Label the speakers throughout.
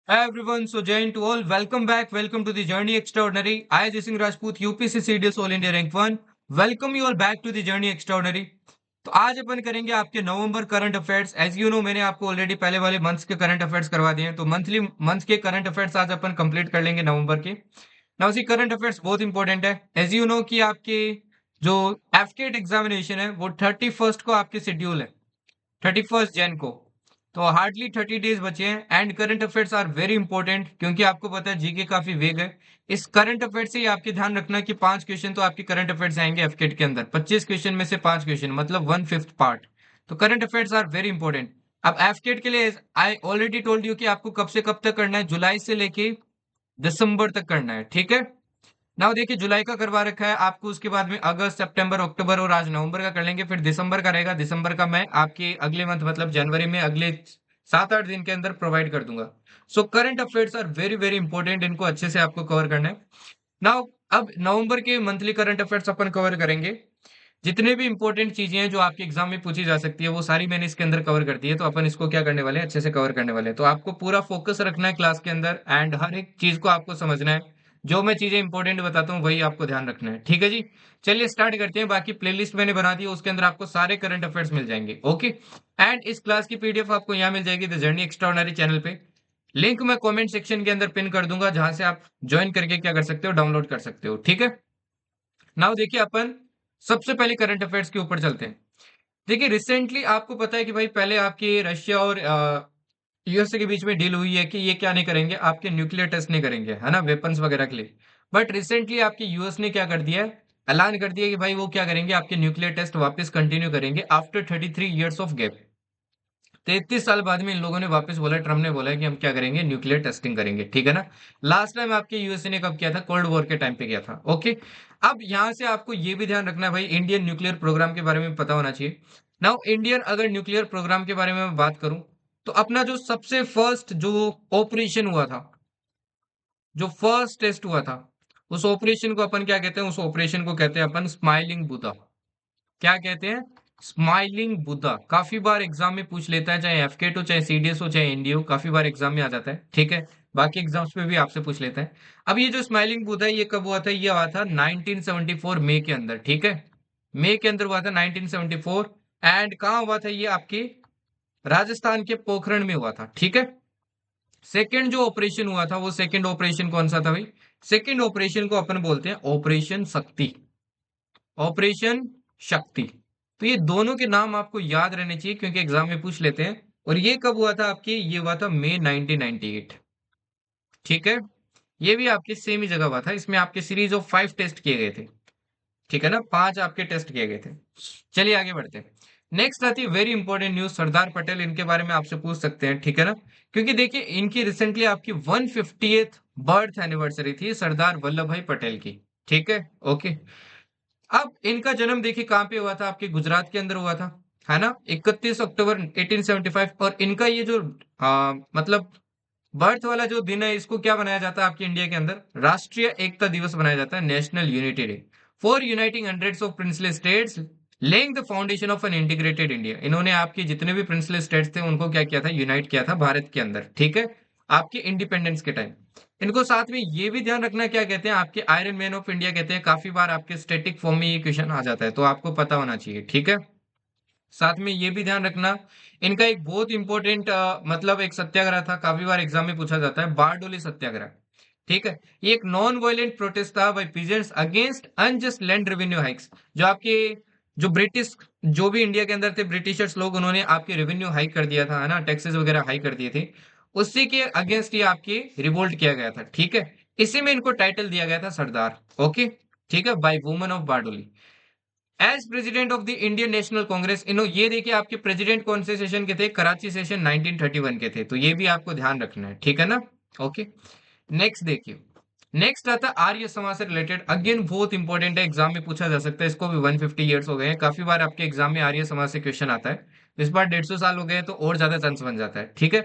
Speaker 1: Hi everyone, so Jain to all, welcome back, welcome to the Journey Extraordinary. I, Jaising Rajput, UPC CDS All India Rank 1, welcome you all back to the Journey Extraordinary. तो आज अपन करेंगे आपके November current affairs. As you know मैंने आपको already पहले वाले months के करंट अफेयर्स करवा दिए हैं, तो मंथ के करंट अफेयर्स आज अपन कंप्लीट कर लेंगे नवंबर के। ना उसी करंट अफेयर्स बहुत इंपॉर्टेंट है। एज यू नो कि आपके जो एफकेट एग्जामिनेशन है वो 31st को आपके शेड्यूल है, 31st जैन को। तो हार्डली 30 डेज बचे हैं and current affairs are very important, क्योंकि आपको पता है जीके काफी वेग है। इस करंट अफेयर से ही आपके ध्यान रखना कि 5 क्वेश्चन तो आपके करंट अफेयर्स आएंगे एफकेट के अंदर, 25 क्वेश्चन में से 5 क्वेश्चन मतलब 1/5 पार्ट। तो current affairs are very important. अब एफकेट के लिए आई ऑलरेडी टोल्ड यू कि आपको कब से कब तक करना है, जुलाई से लेके दिसंबर तक करना है, ठीक है। नाउ देखिए, जुलाई का करवा रखा है आपको, उसके बाद में अगस्त, सितंबर, अक्टूबर और आज नवंबर का कर लेंगे, फिर दिसंबर का रहेगा। दिसंबर का मैं आपके अगले मंथ मतलब जनवरी में अगले 7-8 दिन के अंदर प्रोवाइड कर दूंगा। So current affairs are very very important, इनको अच्छे से आपको कवर करना है। नाउ अब नवंबर के मंथली करंट अफेयर्स अपन कवर करेंगे। जितने भी इंपॉर्टेंट चीजें हैं जो आपके एग्जाम में पूछी जा सकती है वो सारी मैंने इसके अंदर कवर कर दी है, तो अपन इसको क्या करने वाले हैं, अच्छे से कवर करने वाले हैं। तो आपको पूरा फोकस रखना है क्लास के अंदर एंड हर एक चीज को आपको समझना है। जो मैं चीजें इंपॉर्टेंट बताता हूँ वही आपको ध्यान रखना है, ठीक है जी। चलिए स्टार्ट करते हैं। बाकी प्लेलिस्ट मैंने बना दी है, उसके अंदर आपको सारे करंट अफेयर्स मिल जाएंगे, ओके। एंड इस क्लास की पीडीएफ आपको यहाँ मिल जाएगी द जर्नी एक्स्ट्राऑर्डिनरी चैनल पे। लिंक मैं कमेंट सेक्शन के अंदर पिन कर दूंगा, जहां से आप ज्वाइन करके क्या कर सकते हो, डाउनलोड कर सकते हो, ठीक है। नाउ देखिए, अपन सबसे पहले करंट अफेयर्स के ऊपर चलते हैं। देखिए, रिसेंटली आपको पता है कि भाई पहले आपके रशिया और यूएसए के बीच में डील हुई है कि ये क्या नहीं करेंगे, आपके न्यूक्लियर टेस्ट नहीं करेंगे, है ना, वेपन्स वगैरह के लिए। बट रिसेंटली आपके यूएस ने क्या कर दिया है, ऐलान कर दिया कि भाई वो क्या करेंगे, आपके न्यूक्लियर टेस्ट वापस कंटिन्यू करेंगे आफ्टर 33 years ऑफ गैप। 33 साल बाद में इन लोगों ने वापस बोला, ट्रम्प ने बोला कि हम क्या करेंगे, न्यूक्लियर टेस्टिंग करेंगे, ठीक है ना। लास्ट टाइम आपके यूएसए ने कब किया था, कोल्ड वॉर के टाइम पे किया था, ओके। अब यहां से आपको ये भी ध्यान रखना है भाई, इंडियन न्यूक्लियर प्रोग्राम के बारे में पता होना चाहिए। नाउ इंडियन अगर न्यूक्लियर प्रोग्राम के बारे में मैं बात करूं, तो अपना जो सबसे फर्स्ट जो ऑपरेशन हुआ था, जो फर्स्ट टेस्ट हुआ था, उस ऑपरेशन को अपन क्या कहते हैं, उस ऑपरेशन को कहते हैं अपन स्माइलिंग बुद्धा। क्या कहते हैं, स्माइलिंग बुद्धा। काफी बार एग्जाम में पूछ लेता है, चाहे एफकेट हो, चाहे सीडीएस हो, चाहे एनडीए हो, काफी बार एग्जाम में आ जाता है, ठीक है। बाकी एग्जाम्स में भी आपसे पूछ लेते हैं। अब ये जो स्माइलिंग बुद्धा है, ये कब हुआ था, ये हुआ था 1974 मई के अंदर, ठीक है। मई के अंदर हुआ था 1974। एंड कहाँ हुआ था ये, आपके राजस्थान के पोखरण में हुआ था, ठीक है। सेकेंड जो ऑपरेशन हुआ था, वो सेकेंड ऑपरेशन कौन सा था भाई, सेकेंड ऑपरेशन को अपन बोलते हैं ऑपरेशन शक्ति। ऑपरेशन शक्ति। तो ये दोनों के नाम आपको याद रहने चाहिए, क्योंकि एग्जाम में पूछ लेते हैं। और ये कब हुआ था आपके, ये हुआ था मई 1998, ठीक है। ये भी आपके सेम ही जगह हुआ था, इसमें आपके सीरीज ऑफ 5 टेस्ट किए गए थे, ठीक है ना, 5 आपके टेस्ट किए गए थे। चलिए आगे बढ़ते हैं। नेक्स्ट आती है very important news, Sardar Patel, इनके बारे में आपसे पूछ सकते हैं, ठीक है ना। क्योंकि देखिए, इनकी रिसेंटली आपकी 150th बर्थ एनिवर्सरी थी, सरदार वल्लभ भाई पटेल की, ठीक है, ओके। अब इनका जन्म देखिए कहाँ पे हुआ था, आपके गुजरात के अंदर हुआ था, है ना, 31 अक्टूबर 1875। और इनका ये जो मतलब बर्थ वाला जो दिन है, इसको क्या बनाया जाता है आपके इंडिया के अंदर, राष्ट्रीय एकता दिवस बनाया जाता है, national unity day, for uniting hundreds of princely states, laying the foundation of an integrated India. इन्होंने आपके जितने भी प्रिंसली स्टेट्स थे उनको क्या किया था, यूनाइट किया था भारत के अंदर, ठीक है, आपके इंडिपेंडेंस के टाइम। इनको साथ में ये भी ध्यान रखना, क्या कहते हैं, आपके आयरन मैन ऑफ इंडिया कहते हैं। काफी बार आपके स्टैटिक फॉर्म में ये क्वेश्चन आ जाता है, तो आपको पता होना चाहिए, ठीक है। साथ में ये भी ध्यान रखना, इनका एक बहुत इंपॉर्टेंट मतलब एक सत्याग्रह था, काफी बार एग्जाम में पूछा जाता है, बारडोली सत्याग्रह, ठीक है। ये एक नॉन वायलेंट प्रोटेस्ट था by peasants against unjust land revenue hikes. जो आपके जो ब्रिटिश, जो भी इंडिया के अंदर थे ब्रिटिशर्स लोग, उन्होंने आपके रेवेन्यू हाइक कर दिया था, है ना, टैक्सेस वगैरह हाइक कर दिए थे। उसी के अगेंस्ट ये आपके रिवोल्ट किया गया था, ठीक है। इसी में इनको टाइटल दिया गया था सरदार, ओके, ठीक है, by woman of Bardoli. As president of the Indian National Congress, इन्हों ये देखिए आपके प्रेसिडेंट कौन से सेशन के थे, कराची सेशन 1931 के थे, तो ये भी आपको ध्यान रखना है, ठीक है ना, ओके। नेक्स्ट देखिए, नेक्स्ट आता है आर्य समाज से रिलेटेड, अगेन बहुत इंपॉर्टेंट है, एग्जाम में पूछा जा सकता है, इसको भी 150 ईयर्स हो गए हैं, काफी बार आपके एग्जाम में आर्य समाज से क्वेश्चन आता है। इस बार 150 साल हो गए हैं, तो और ज्यादा चांस बन जाता है, ठीक है।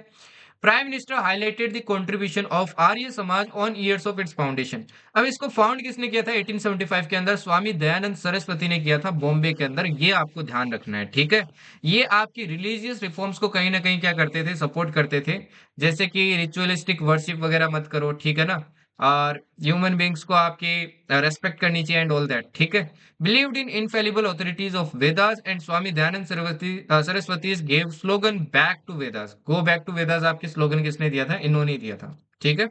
Speaker 1: Prime minister highlighted the contribution of Arya Samaj on years of its foundation. अब इसको फाउंड किसने किया था 1875 के अंदर? स्वामी दयानंद सरस्वती ने किया था बॉम्बे के अंदर। ये आपको ध्यान रखना है, ठीक है। ये आपकी रिलीजियस रिफॉर्म्स को कहीं ना कहीं क्या करते थे, सपोर्ट करते थे। जैसे कि रिचुअलिस्टिक वर्शिप वगैरह मत करो, ठीक है ना। और ह्यूमन बींग्स को आपकी रेस्पेक्ट करनी चाहिए एंड ऑल दैट, ठीक है। Believed in infallible authorities of Vedas and Swami Dayanand Saraswati's gave slogan back to Vedas. Go back to Vedas आपके स्लोगन किसने दिया था? इन्होंने दिया था, ठीक है।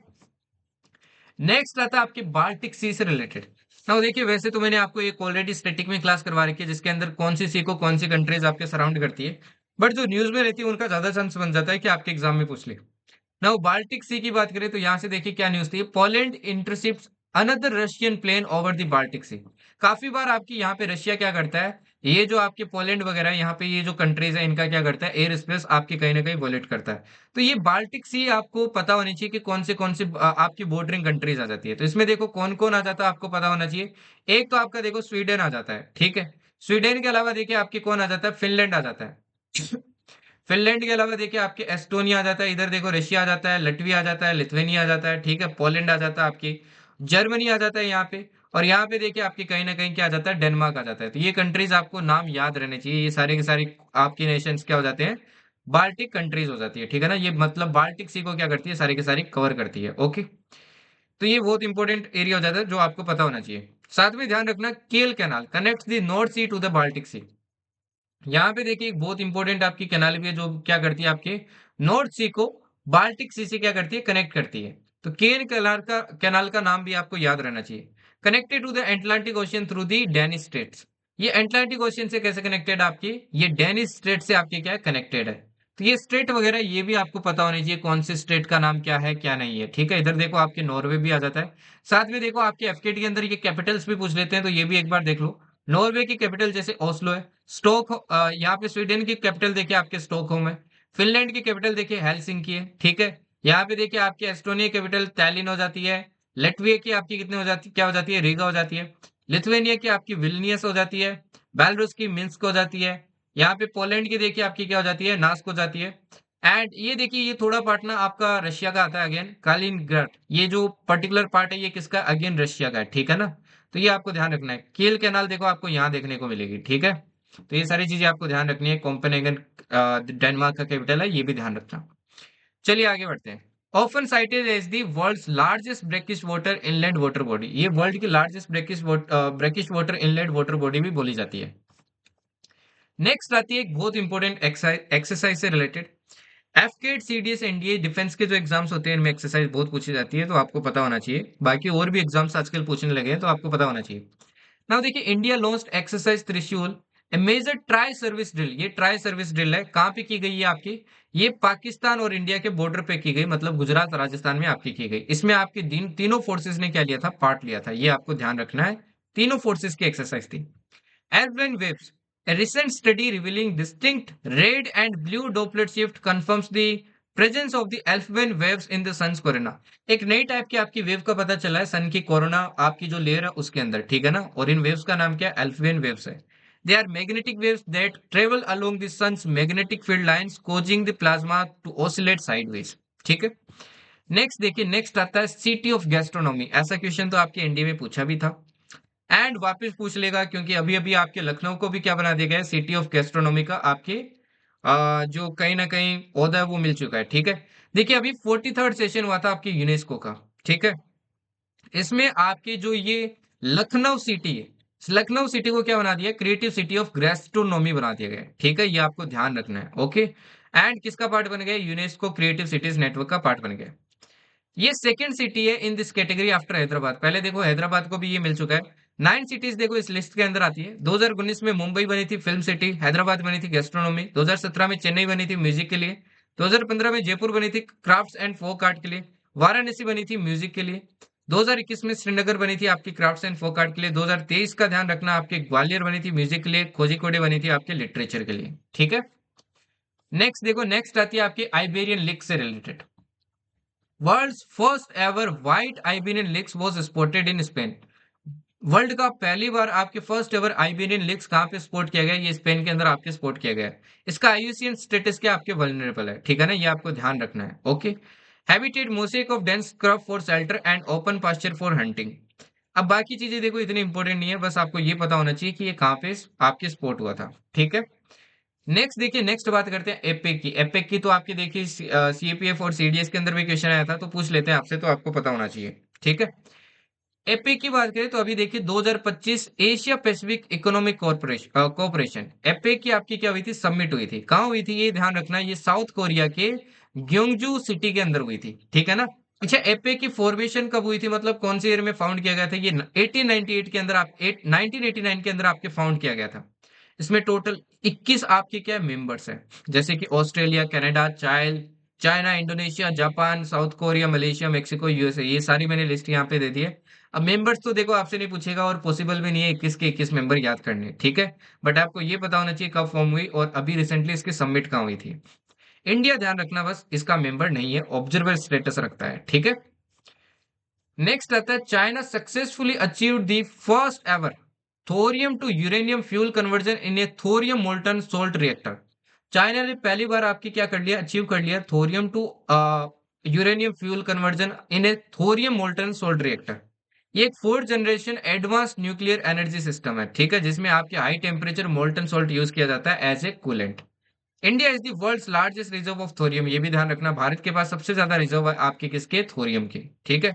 Speaker 1: नेक्स्ट आता है आपके बाल्टिक सी से रिलेटेड। नाउ देखिए, वैसे तो मैंने आपको एक ऑलरेडी स्टैटिक में क्लास करवा रखी है जिसके अंदर कौन सी सी को कौन सी कंट्रीज आपके सराउंड करती है, बट जो न्यूज में रहती है उनका ज्यादा चांस बन जाता है कि आपके एग्जाम में पूछ ले। नाउ बाल्टिक सी की बात करें तो यहाँ से देखिए क्या न्यूज थी। Poland intercepts another Russian plane over the Baltic Sea. काफी बार आपकी यहाँ पे रशिया क्या करता है, ये जो आपके पोलैंड वगैरह यहाँ पे ये जो कंट्रीज है इनका क्या करता है, एयर स्पेस आपके कहीं ना कहीं वॉलेट करता है। तो ये बाल्टिक सी आपको पता होनी चाहिए कि कौन से आपकी बॉर्डरिंग कंट्रीज आ जाती है। तो इसमें देखो कौन कौन आ जाता है आपको पता होना चाहिए। एक तो आपका देखो स्वीडन आ जाता है, ठीक है। स्वीडन के अलावा देखिए आपके कौन आ जाता है, फिनलैंड आ जाता है। फिनलैंड के अलावा देखिए आपके एस्टोनिया आ जाता है, इधर देखो रशिया आ जाता है, लटविया आ जाता है, लिथुआनिया आ जाता है, ठीक है। पोलैंड आ जाता है आपकी, जर्मनी आ जाता है यहाँ पे। और यहाँ पे देखिए आपके कहीं ना कहीं क्या आ जाता है, डेनमार्क आ जाता है। तो ये कंट्रीज आपको नाम याद रहने चाहिए। ये सारे के सारे आपकी नेशंस क्या हो जाते हैं, बाल्टिक कंट्रीज हो जाती है, ठीक है ना। ये मतलब बाल्टिक सी को क्या करती है, सारी के सारी कवर करती है, ओके। तो ये बहुत इंपॉर्टेंट एरिया हो जाता है जो आपको पता होना चाहिए। साथ में ध्यान रखना, Kiel canal connects the North Sea to the Baltic Sea. यहाँ पे देखिए एक बहुत इंपॉर्टेंट आपकी कैनाल भी है जो क्या करती है, आपके नॉर्थ सी को बाल्टिक सी से क्या करती है, कनेक्ट करती है। तो केन कैनाल का नाम भी आपको याद रहना चाहिए। Connected to the Atlantic Ocean through the Danish straits. ये एटलांटिक ओशियन से कैसे कनेक्टेड आपकी, ये डेनिस स्टेट से आपके क्या है, कनेक्टेड है। तो ये स्टेट वगैरह ये भी आपको पता होनी चाहिए कौन से स्टेट का नाम क्या है क्या नहीं है, ठीक है। इधर देखो आपके नॉर्वे भी आ जाता है। साथ में देखो आपके एफकेटी के अंदर ये कैपिटल्स भी पूछ लेते हैं, तो ये भी एक बार देख लो। नॉर्वे की कैपिटल जैसे ओस्लो है। यहाँ पे स्वीडन की कैपिटल देखिए आपके स्टॉकहोम है। फिनलैंड की कैपिटल देखिए हेलसिंकी है, ठीक है। यहाँ पे देखिए आपकी एस्टोनिया कैपिटल टैलिन हो जाती है। लटविया की आपकी कितने हो जाती, क्या हो जाती है, रीगा हो जाती है। लिथुआनिया की आपकी विल्नियस हो जाती है। बेलारूस की मिन्स्क हो जाती है। यहाँ पे पोलैंड की देखिए आपकी क्या हो जाती है, नास्क हो जाती है। एंड ये देखिए ये थोड़ा पार्ट ना आपका रशिया का आता है अगेन, कालिनग्राड। ये जो पर्टिकुलर पार्ट है ये किसका, अगेन रशिया का है, ठीक है ना। तो ये आपको ध्यान रखना है। केल कैनाल देखो आपको यहाँ देखने को मिलेगी, ठीक है। तो ये सारी चीजें आपको ध्यान रखनी है। कोपेनहेगन डेनमार्क का कैपिटल है, ये भी ध्यान रखना। चलिए आगे बढ़ते हैं। Often cited as the world's largest brackish water inland water body. ये वर्ल्ड की largest brackish water inland water body भी बोली जाती है। नेक्स्ट आती है एक बहुत इंपॉर्टेंट एक्सरसाइज से related. AFCAT CDS NDA defence के जो एग्जाम्स होते हैं इनमें एक्सरसाइज बहुत पूछी जाती है, तो आपको पता होना चाहिए। बाकी और भी एग्जाम्स आजकल पूछने लगे हैं तो आपको पता होना चाहिए। नाउ देखिए, इंडिया लॉन्च्ड एक्सरसाइज त्रिशूल, ए मेजर ट्राई सर्विस ड्रिल। ये ट्राई सर्विस ड्रिल है, कहाँ पे की गई है आपकी, ये पाकिस्तान और इंडिया के बॉर्डर पे की गई, मतलब गुजरात राजस्थान में आपकी की गई। इसमें आपके तीनों फोर्सेस ने क्या लिया था, पार्ट लिया था। ये आपको ध्यान रखना है। तीनों फोर्सेस की एक्सरसाइज थी। Alpine waves. A recent study revealing distinct red and blue droplet shift confirms the presence of the alpine waves in the sun's corona। एक नई टाइप की आपकी वेव का पता चला है सन की कोरोना आपकी जो लेयर है उसके अंदर, ठीक है ना। और इन वेव्स का नाम क्या है, अल्फवेन वेव्स है। They are magnetic waves that travel along the sun's magnetic field lines causing the plasma to oscillate sideways, ठीक है। नेक्स्ट देखिए, नेक्स्ट आता है सिटी ऑफ गैस्ट्रोनॉमी। ऐसा क्वेश्चन तो आपके एनडीए में पूछा भी था एंड वापस पूछ लेगा, क्योंकि अभी अभी आपके लखनऊ को भी क्या बना दिया गया है, सिटी ऑफ गैस्ट्रोनॉमी का आपके जो कहीं ना कहीं ओहदा है वो मिल चुका है, ठीक है। देखिए अभी 43rd सेशन हुआ था आपके यूनेस्को का, ठीक है। इसमें आपकी जो ये लखनऊ सिटी है, इस लखनऊ सिटी को क्या बना दिया, क्रिएटिव सिटी ऑफ गैस्ट्रोनॉमी बना दिया गया है, ठीक है। ये आपको ध्यान रखना है, ओके। एंड किसका पार्ट बन गया, यूनेस्को क्रिएटिव सिटीज नेटवर्क का पार्ट बन गया। ये सेकंड सिटी है in this category after Hyderabad. पहले देखो हैदराबाद को भी ये मिल चुका है। 9 सिटीज देखो इस लिस्ट के अंदर आती है। 2019 में मुंबई बनी थी फिल्म सिटी, हैदराबाद बनी थी गैस्ट्रोनॉमी, 2017 में चेन्नई बनी थी म्यूजिक के लिए, 2015 में जयपुर बनी थी क्राफ्ट्स एंड फोक आर्ट के लिए, वाराणसी बनी थी म्यूजिक के लिए, 2021 में श्रीनगर बनी थी आपकी क्राफ्ट्स एंड फोक आर्ट के लिए, 2023 का ध्यान रखना आपके ग्वालियर बनी थी म्यूजिक के लिए, कोझिकोडे बनी थी आपके लिटरेचर के लिए, ठीक है। नेक्स्ट देखो, नेक्स्ट आती है आपकी आइबेरियन लिक से related. World's first ever white Iberian lynx was spotted in Spain. World का पहली बार आपके फर्स्ट एवर आइबेरियन लीग्स कहाँ पे स्पोर्ट किया गया, ये स्पेन के अंदर आपके स्पोर्ट किया गया है। इसका आईयूसीएन स्टेटस क्या आपके वल्नरेबल है, ठीक है ना, ये आपको ध्यान रखना है। Okay. Habitat mosaic of dense crop for shelter and open pasture for hunting. अब बाकी चीजें देखो इतनी इंपॉर्टेंट नहीं है, बस आपको ये पता होना चाहिए कि ये कहाँ पे आपके स्पोर्ट हुआ था, ठीक है। नेक्स्ट देखिए, नेक्स्ट बात करते हैं एपेक की। एपेक की तो आपके देखिए सीएपीएफ और सीडीएस के अंदर भी क्वेश्चन आया था, तो पूछ लेते हैं आपसे, तो आपको पता होना चाहिए, ठीक है। एपेक की बात करें तो अभी देखिए 2025 Asia Pacific economic corporation APEC की आपकी क्या हुई थी, सबमिट हुई थी। कहाँ हुई थी ये ध्यान रखना, ये साउथ कोरिया के ग्योंगजू सिटी के अंदर हुई थी, ठीक है ना। अच्छा, एपेक की फॉर्मेशन कब हुई थी, मतलब कौन से ईयर में फाउंड किया गया था, ये 1898 के अंदर, आप 1989 के अंदर आपके फाउंड किया गया था। इसमें टोटल 21 आपके क्या मेंबर्स हैं, जैसे कि Australia, Canada, China, Indonesia, Japan, south Korea, Malaysia, Mexico, USA, ये सारी मैंने लिस्ट यहाँ पे दे दी है। अब मेंबर्स तो देखो आपसे नहीं पूछेगा और पॉसिबल भी नहीं है 21 के 21 मेंबर याद करने, ठीक है। बट आपको ये पता होना चाहिए कब फॉर्म हुई और अभी रिसेंटली इसकी सबमिट कहाँ हुई थी। इंडिया ध्यान रखना बस इसका मेंबर नहीं है, ऑब्जर्वर स्टेटस रखता है, ठीक है। नेक्स्ट आता है, China successfully achieved the first ever thorium to uranium fuel conversion in a thorium molten salt reactor. China ने पहली बार आपकी क्या कर लिया, अचीव कर लिया thorium to uranium fuel conversion in a thorium molten salt reactor. ये एक fourth generation advance nuclear energy system है, ठीक है, जिसमें आपके high temperature molten salt use किया जाता है as a coolant. India is the world's largest reserve of thorium, ये भी ध्यान रखना, भारत के पास सबसे ज्यादा रिजर्व है आपके किसके, थोरियम के, ठीक है।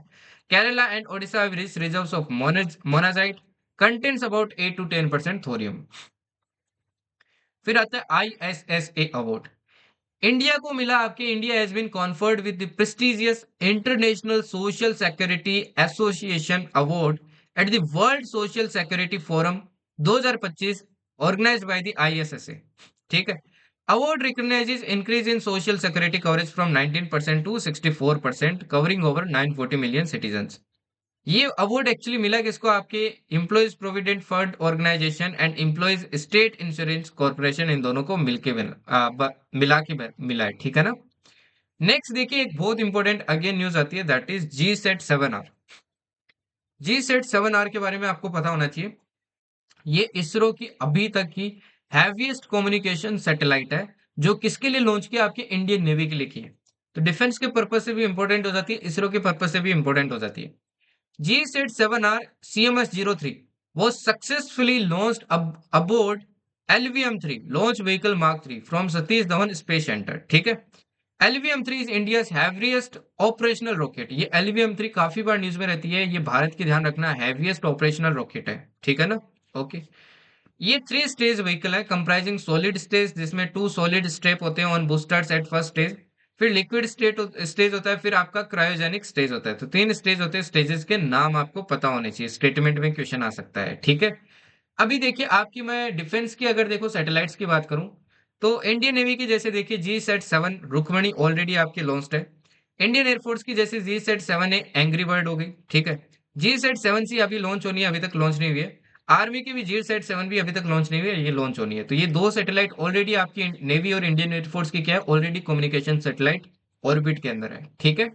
Speaker 1: Kerala and Odisha have rich reserves of monazite contains about 8 to 10% thorium. फिर आता है आईएसएसए अवार्ड। इंडिया को मिला आपके, India has been conferred with the prestigious International Social Security Association award at the World Social Security Forum 2025 organised by the ISSA, ठीक है। Award recognizes increase in social security coverage from 19% to 64%, covering over 940 million citizens. ये award actually मिला किसको, आपके employees provident fund organisation and employees state insurance corporation, इन दोनों को मिलके मिला के मिला है, ठीक है ना। नेक्स्ट देखिए, एक बहुत इंपॉर्टेंट अगेन न्यूज आती है, दैट इज G-SAT-7R। G-SAT-7R के बारे में आपको पता होना चाहिए, ये इसरो की अभी तक की हैवीएस्ट कम्युनिकेशन सैटेलाइट है, जो किसके लिए लॉन्च किया, आपके इंडियन नेवी के लिए की है। तो डिफेंस के पर्पज से भी इंपॉर्टेंट हो जाती है, इसरो के पर्पज से भी इंपॉर्टेंट हो जाती है। G-SAT-7R CMS-03 was successfully launched aboard LVM-3 launch vehicle Mark 3 from Satish Dhawan Space Center, ठीक है। LVM-3 is India's heaviest operational rocket। ये LVM-3 काफी बार न्यूज में रहती है, ये भारत की ध्यान रखना हैवीएस्ट ऑपरेशनल रॉकेट है, ठीक है ना। ओके। ये 3 स्टेज व्हीकल है, कंप्राइजिंग सॉलिड स्टेज, जिसमें 2 सॉलिड स्टेप होते हैं on boosters at first stage, फिर लिक्विड स्टेज होता है, फिर आपका क्रायोजेनिक स्टेज होता है। तो 3 स्टेज होते हैं, स्टेजेस के नाम आपको पता होने चाहिए, स्टेटमेंट में क्वेश्चन आ सकता है, ठीक है। अभी देखिए आपकी, मैं डिफेंस की अगर देखो सैटेलाइट्स की बात करूं, तो इंडियन नेवी की जैसे देखिए G-SAT-7 रुक्मणी ऑलरेडी आपकी लॉन्च्ड है। इंडियन एयरफोर्स की जैसे G-SAT-7A एंग्री बर्ड हो गई, ठीक है। G-SAT-7C अभी लॉन्च होनी है, अभी तक लॉन्च नहीं हुई है। आर्मी की भी G-SAT-7 भी अभी तक लॉन्च नहीं हुई है, ये लॉन्च होनी है। तो ये 2 सैटेलाइट ऑलरेडी आपकी नेवी और इंडियन एयरफोर्स की क्या है, ऑलरेडी कम्युनिकेशन सैटेलाइट ऑर्बिट के अंदर है, ठीक है।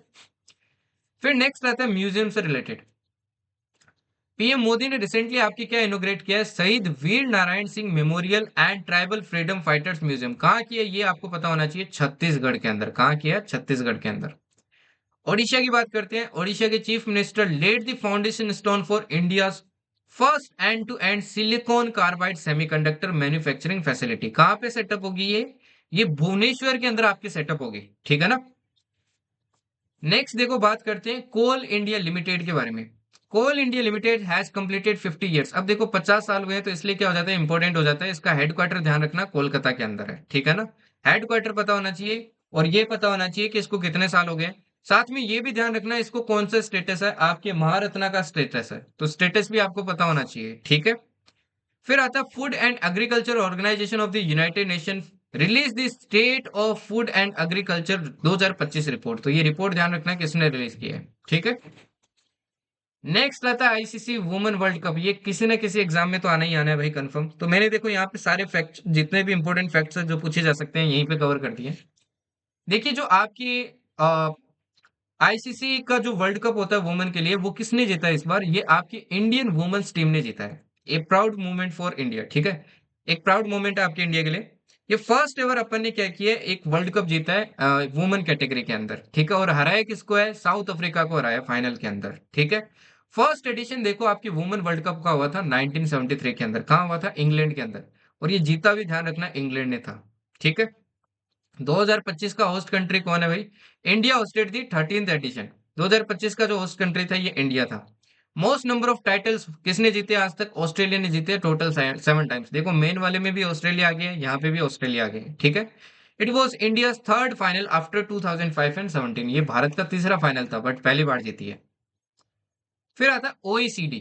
Speaker 1: फिर नेक्स्ट आता है म्यूजियम से रिलेटेड। पीएम मोदी ने रिसेंटली आपकी क्या इनोग्रेट किया है, Shaheed Veer Narayan Singh memorial and tribal freedom fighters museum. कहाँ किया है ये आपको पता होना चाहिए, छत्तीसगढ़ के अंदर। कहाँ किया है, छत्तीसगढ़ के अंदर। ओडिशा की बात करते हैं, ओडिशा के chief minister laid the foundation stone for India first end to end silicon carbide semiconductor manufacturing facility. कहाँ पे सेटअप होगी ये भुवनेश्वर के अंदर आपकी सेटअप होगी, ठीक है ना। नेक्स्ट देखो, बात करते हैं कोल इंडिया लिमिटेड के बारे में। Coal India limited has completed 50 years. अब देखो 50 साल हुए हैं, तो इसलिए क्या हो जाता है, इंपॉर्टेंट हो जाता है। इसका हेडक्वार्टर ध्यान रखना कोलकाता के अंदर है, ठीक है ना। हेडक्वार्टर पता होना चाहिए, और ये पता होना चाहिए कि इसको कितने साल हो गए। साथ में ये भी ध्यान रखना इसको कौन सा स्टेटस है, आपके महारत्ना का स्टेटस है, तो स्टेटस भी आपको पता होना चाहिए, ठीक है। फिर आता है food and agriculture organization of the United Nation release the state of food and agriculture 2025 report. तो ये रिपोर्ट ध्यान रखना किसने रिलीज की है, ठीक है। नेक्स्ट आता है आईसीसी वुमेन वर्ल्ड कप। ये किसी ना किसी एग्जाम में तो आना ही आना है भाई, कंफर्म। तो मैंने देखो यहाँ पे सारे फैक्ट, जितने भी इंपॉर्टेंट फैक्ट्स हैं जो पूछे जा सकते हैं, यहीं पे कवर कर दिए। देखिए जो आपकी आईसीसी का जो वर्ल्ड कप होता है वुमेन के लिए, वो किसने जीता है इस बार? ये आपकी इंडियन वुमेन्स टीम ने जीता है। ए प्राउड मोमेंट फॉर इंडिया, ठीक है। एक प्राउड मोमेंट है आपके इंडिया के लिए। ये फर्स्ट एवर अपन ने क्या किया है, एक वर्ल्ड कप जीता है वुमेन कैटेगरी के अंदर, ठीक है। और हराया किसको है? साउथ अफ्रीका को हराया फाइनल के अंदर, ठीक है। फर्स्ट एडिशन देखो आपकी वुमेन वर्ल्ड कप का हुआ था 1973 के अंदर। कहाँ हुआ था? इंग्लैंड के अंदर। और ये जीता भी, ध्यान रखना, इंग्लैंड ने था, ठीक है। 2025 का होस्ट कंट्री कौन है भाई? इंडिया होस्टेड दी 13th एडिशन। 2025 का जो होस्ट कंट्री था ये इंडिया था। मोस्ट नंबर ऑफ टाइटल्स किसने जीते आज तक? ऑस्ट्रेलिया ने जीते टोटल 7 टाइम्स। देखो मेन वाले में भी ऑस्ट्रेलिया आ गया है, यहाँ पे भी ऑस्ट्रेलिया आ गया है, ठीक है। It was India third final after 2005 and 17। ये भारत का तीसरा फाइनल था, बट पहली बार जीती है। फिर आता OECD,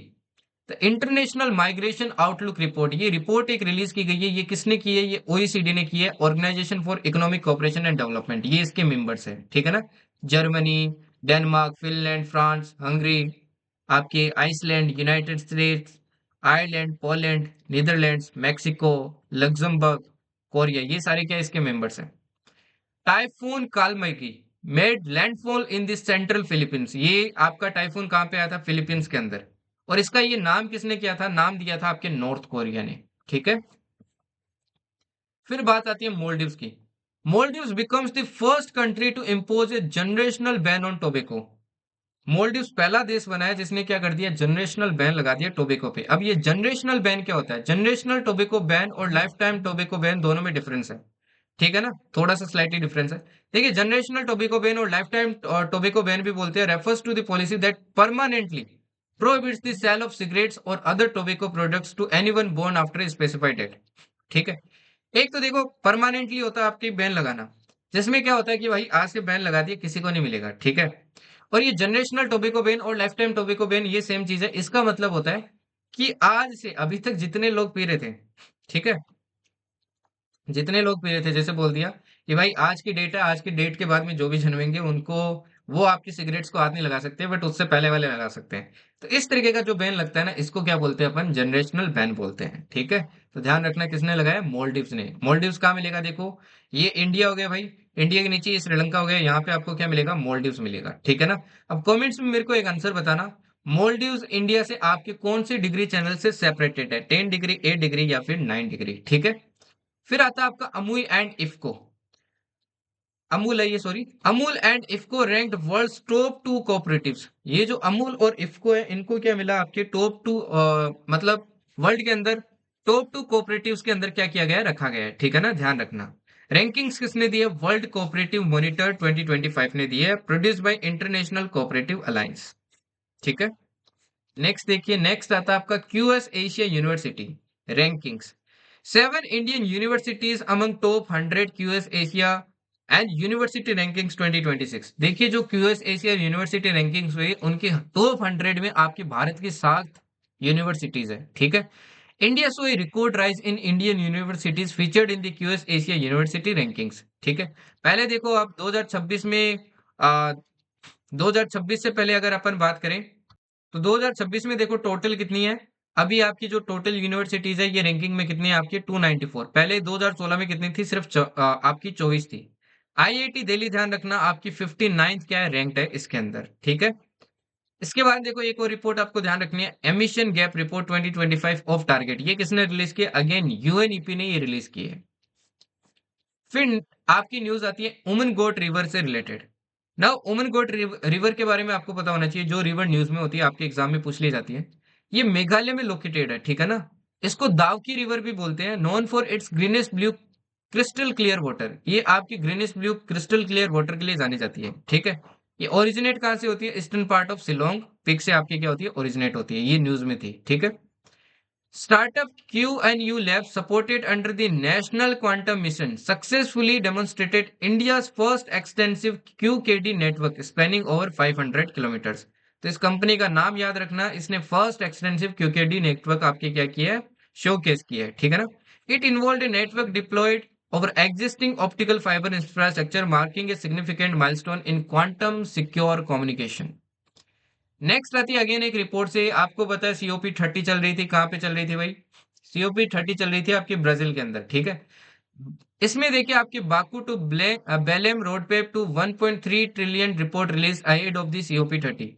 Speaker 1: the international migration outlook report. ये रिपोर्ट एक रिलीज की गई है, ये किसने की है? ये ओईसीडी ने की है, organisation for economic cooperation and development. ये इसके मेंबर्स है, ठीक है ना। Germany, Denmark, Finland, France, Hungary, आपके Iceland, United States, Ireland, Poland, Netherlands, Mexico, Luxembourg, Korea, ये सारे क्या इसके मेंबर्स हैं। Typhoon Kalmaegi made landfall in the central Philippines. ये आपका टाइफून कहाँ पे आया था? फिलीपींस के अंदर। और इसका ये नाम किसने किया था? नाम दिया था आपके नॉर्थ कोरिया ने, ठीक है। फिर बात आती है मोल्डिव्स की। Maldives becomes the first country to impose a generational ban on tobacco. Maldives पहला देश बना है जिसने क्या कर दिया? जनरेशनल बैन लगा दिया टोबैको पे। अब ये जनरेशनल बैन क्या होता है? जनरेशनल टोबैको बैन और लाइफ टाइम टोबैको बैन दोनों में डिफरेंस है, ठीक है ना। थोड़ा सा स्लाइटली डिफरेंस है। देखिए जनरेशनल टोबैको बैन और लाइफ टाइम टोबैको बैन भी बोलते हैं, refers to the policy that permanently prohibits the sale of cigarettes or other tobacco products to anyone born after a specified date, ठीक है। एक तो देखो परमानेंटली होता है आपकी बैन लगाना, जिसमें क्या होता है कि भाई आज से बैन लगा दिया, किसी को नहीं मिलेगा, ठीक है। और ये जनरेशनल टोबैको बैन और लाइफ टाइम टोबैको बैन ये सेम चीज है। इसका मतलब होता है कि आज से अभी तक जितने लोग पी रहे थे, ठीक है, जितने लोग पी रहे थे, जैसे बोल दिया कि भाई आज की डेट है, आज की डेट के बाद में जो भी जन्मेंगे उनको, वो आपकी सिगरेट्स को हाथ नहीं लगा सकते, बट उससे पहले वाले लगा सकते हैं। तो इस तरीके का जो बैन लगता है ना, इसको क्या बोलते हैं अपन? जनरेशनल बैन बोलते हैं, ठीक है। तो ध्यान रखना किसने लगाया? मोल्डिव्स ने। मोल्डिव्स कहाँ मिलेगा? देखो ये इंडिया हो गया भाई, इंडिया के नीचे ये श्रीलंका हो गया, यहाँ पे आपको क्या मिलेगा? मोल्डिव्स मिलेगा, ठीक है ना। अब कॉमेंट्स में मेरे को एक आंसर बताना, मोल्डिव्स इंडिया से आपके कौन से डिग्री चैनल से सेपरेटेड है? 10 डिग्री, 8 डिग्री या फिर 9 डिग्री, ठीक है। फिर आता है आपका अमूल एंड इफ्को। अमूल है ये, sorry, Amul and IFFCO ranked world's top 2 cooperatives. ये जो अमूल और इफ्को है, इनको क्या मिला? आपके टॉप 2, मतलब वर्ल्ड के अंदर टॉप 2 कोऑपरेटिव्स के अंदर क्या किया गया है? रखा गया है, ठीक है ना। ध्यान रखना। रैंकिंग्स किसने दी है? वर्ल्ड कोऑपरेटिव मॉनिटर 2025 ने दी है, produced by international cooperative alliance, ठीक है। नेक्स्ट देखिए, नेक्स्ट आता है आपका QS Asia university rankings. 7 Indian universities among top 100 QS Asia and university rankings 2026। देखिए जो क्यूएस एशिया यूनिवर्सिटी रैंकिंग्स हुई, उनकी टॉप 100 में आपकी भारत की 7 यूनिवर्सिटीज है, ठीक है। India so A record rise in Indian universities featured in the QS Asia university rankings, ठीक है। पहले देखो आप 2026 में, आ, 2026 से पहले अगर अपन बात करें, तो 2026 में देखो टोटल कितनी है। अभी आपकी जो टोटल यूनिवर्सिटीज है ये रैंकिंग में कितनी है आपकी? 294। पहले 2016 में कितनी थी? सिर्फ आपकी 24 थी। आईआईटी दिल्ली, ध्यान रखना, आपकी 59th क्या है? रैंक्ड है इसके अंदर, ठीक है। इसके बाद देखो एक और रिपोर्ट आपको ध्यान रखनी है, emission gap report 2025 of target. ये किसने रिलीज किया? अगेन यूएनईपी ने ये रिलीज की है। फिर आपकी न्यूज आती है उमन गोट रिवर से रिलेटेड। नाउ उमन गोट रिवर के बारे में आपको पता होना चाहिए, जो रिवर न्यूज में होती है, आपके एग्जाम में पूछ ली जाती है। ये मेघालय में लोकेटेड है, ठीक है ना। इसको दावकी रिवर भी बोलते हैं, known for its greenish blue crystal clear water. ये आपकी greenish blue crystal clear water के लिए जानी जाती है, ठीक है। ये ओरिजिनेट कहाँ से होती है? Eastern part of Shillong peak से आपकी क्या होती है? ओरिजिनेट होती है। ये न्यूज में थी, ठीक है। Startup QNU Lab, supported under the National Quantum Mission, successfully demonstrated India's first extensive QKD network spanning over 500 kilometers. तो इस कंपनी का नाम याद रखना, इसने फर्स्ट एक्सटेंसिव क्यूकेडी नेटवर्क आपके क्या किया है? शोकेस किया है, ठीक है ना। It involve a network deployed over existing optical fiber infrastructure, marking a significant milestone in quantum secure communication. Next आती है अगेन एक रिपोर्ट से, आपको पता है सीओपी 30 चल रही थी, कहाँ पे चल रही थी भाई? सीओपी 30 चल रही थी आपकी ब्राजील के अंदर, ठीक है। इसमें देखिए आपके बाकू टू बेलेम रोड पे to 1.3 trillion report release ahead of the COP30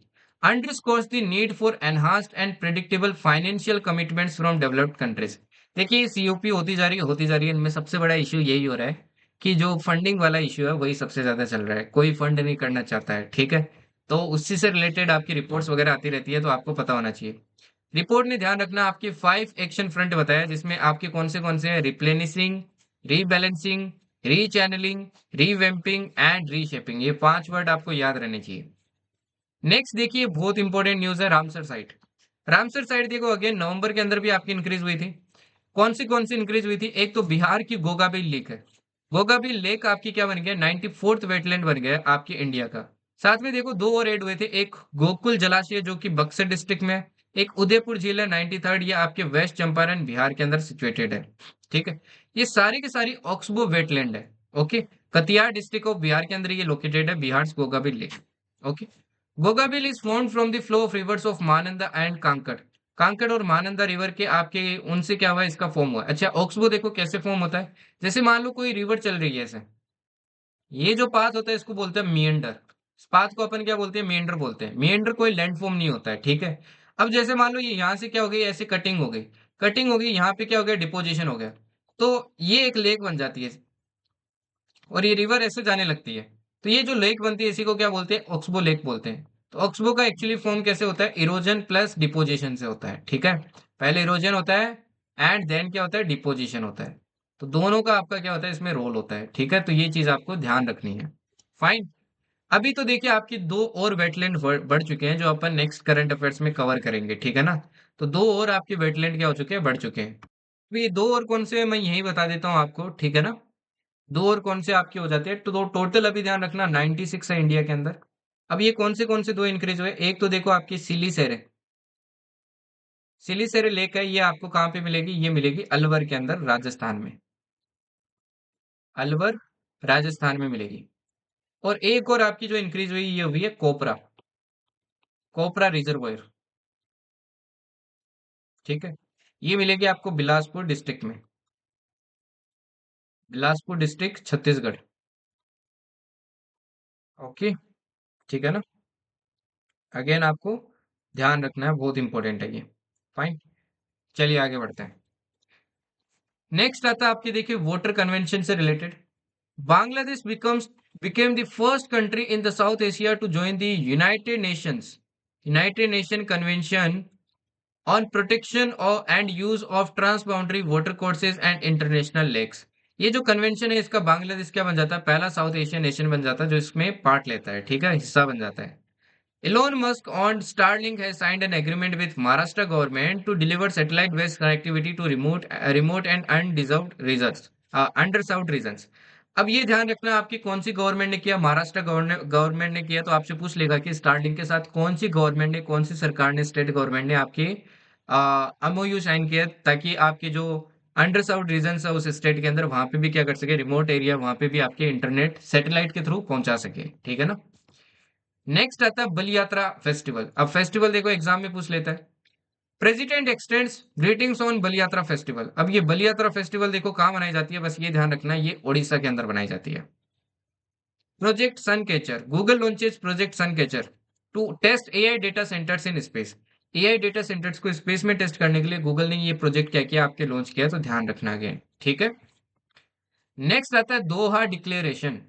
Speaker 1: underscores the need for enhanced and predictable financial commitments from developed countries. देखिए सीओपी होती जा रही है, इनमें सबसे बड़ा इश्यू यही हो रहा है कि जो फंडिंग वाला इश्यू है वही सबसे ज्यादा चल रहा है, कोई फंड नहीं करना चाहता है, ठीक है। तो उसी से रिलेटेड आपकी रिपोर्ट्स वगैरह आती रहती है, तो आपको पता होना चाहिए। रिपोर्ट ने ध्यान रखना आपके 5 एक्शन फ्रंट बताया, जिसमें आपके कौन से हैं, replenishing, rebalancing, rechanneling, revamping and reshaping. ये 5 वर्ड आपको याद रहने चाहिए। नेक्स्ट देखिए बहुत इंपॉर्टेंट न्यूज है रामसर साइट। रामसर साइट देखो अगेन नवंबर के अंदर भी आपकी इंक्रीज हुई थी। कौन सी इंक्रीज हुई थी? एक तो बिहार की गोगाबिल लेक है। गोगाबिल लेक आपकी क्या बन गया, 94th वेटलैंड बन गया आपके इंडिया का। साथ में देखो दो और ऐड हुए थे, एक गोकुल जलाशय जो कि बक्सर डिस्ट्रिक्ट में है, एक उदयपुर झील है 93rd, ये आपके वेस्ट चंपारण बिहार के अंदर सिचुएटेड है, ठीक है। ये सारी की सारी ऑक्सबो वेटलैंड है, okay. Katihar district of Bihar के अंदर ये लोकेटेड है, Bihar Gogabil lake, okay. Gogabil is found from the flow of rivers of Mahananda and Kankar. Kankar और महानंदा रिवर के आपके उनसे क्या हुआ, इसका फॉर्म हुआ। अच्छा ऑक्सबो देखो कैसे फॉर्म होता है, जैसे मान लो कोई रिवर चल रही है ऐसे, ये जो पाथ होता है इसको बोलते हैं मिएंडर। इस पाथ को अपन क्या बोलते हैं, मिएंडर बोलते हैं। मिएंडर कोई लैंड फॉर्म नहीं होता है, ठीक है। अब जैसे मान लो ये यहाँ से क्या हो गई, ऐसे कटिंग हो गई, कटिंग हो गई, यहाँ पे क्या हो गया, डिपोजिशन हो गया, तो ये एक लेक बन जाती है और ये रिवर ऐसे जाने लगती है। तो ये जो लेक बनती है इसी को क्या बोलते हैं, ऑक्सबो लेक बोलते हैं। तो ऑक्सबो का एक्चुअली फॉर्म कैसे होता है, इरोजन प्लस डिपोजिशन से होता है, ठीक है। पहले इरोजन होता है एंड देन क्या होता है, डिपोजिशन होता है। तो दोनों का आपका क्या होता है, इसमें रोल होता है, ठीक है। तो ये चीज आपको ध्यान रखनी है। फाइन। अभी तो देखिए आपकी दो और वेटलैंड बढ़ चुके हैं जो अपन नेक्स्ट करंट अफेयर्स में कवर करेंगे, ठीक है ना। तो दो और आपके वेटलैंड क्या हो चुके हैं, बढ़ चुके हैं। अभी दो और कौन से हैं, मैं यही बता देता हूँ आपको, ठीक है ना। दो और कौन से आपके हो जाते हैं, तो दो टोटल अभी ध्यान रखना 96 है इंडिया के अंदर। अब ये कौन से दो इंक्रीज हुए, एक तो देखो आपकी सिलीसेरे, सिलीसेरे लेक है, ये आपको कहाँ पे मिलेगी, ये मिलेगी अलवर के अंदर राजस्थान में। अलवर राजस्थान में मिलेगी। और एक और आपकी जो इंक्रीज हुई ये हुई है कोपरा, कोपरा रिजर्वायर, ठीक है। ये मिलेगी आपको बिलासपुर डिस्ट्रिक्ट में, बिलासपुर डिस्ट्रिक्ट छत्तीसगढ़, ओके, ठीक है ना। अगेन आपको ध्यान रखना है, बहुत इंपॉर्टेंट है ये। फाइन, चलिए आगे बढ़ते हैं। नेक्स्ट आता है आपके देखिए वोटर कन्वेंशन से related. Bangladesh became the first country in the South Asia to join the United Nation Convention on Protection and Use of Transboundary Water Courses and International Lakes। ये जो कन्वेंशन है इसका बांग्लादेश क्या बन जाता है, पहला साउथ एशियन नेशन बन जाता है जो इसमें पार्ट लेता है, ठीक है, हिस्सा बन जाता है। Elon Musk on Starlink has signed an agreement with Maharashtra government to deliver satellite-based connectivity to remote and underserved regions। अब ये ध्यान रखना आपकी कौन सी गवर्नमेंट ने किया, महाराष्ट्र गवर्नमेंट ने किया। तो आपसे पूछ लेगा कि स्टारलिंक के साथ कौन सी गवर्नमेंट ने, कौन सी सरकार ने, स्टेट गवर्नमेंट ने आपके एमओयू साइन किया, ताकि आपके जो अंडरसर्व्ड रीजन है उस स्टेट के अंदर वहां पे भी क्या कर सके, रिमोट एरिया वहां पे भी आपके इंटरनेट सैटेलाइट के थ्रू पहुंचा सके, ठीक है ना। नेक्स्ट आता है बल यात्रा फेस्टिवल। अब फेस्टिवल देखो एग्जाम में पूछ लेता है, प्रेसिडेंट एक्सटेंड्स ग्रीटिंग्स ऑन बल यात्रा फेस्टिवल। अब ये बल यात्रा फेस्टिवल देखो कहाँ मनाई जाती है, बस ये ध्यान रखना है, ये ओडिशा के अंदर बनाई जाती है। Project sun catcher, Google launches project sun catcher to test AI data centers in space. AI data centers को स्पेस में टेस्ट करने के लिए गूगल ने ये प्रोजेक्ट क्या किया, आपके लॉन्च किया, तो ध्यान रखना है, ठीक है। नेक्स्ट आता है Doha declaration.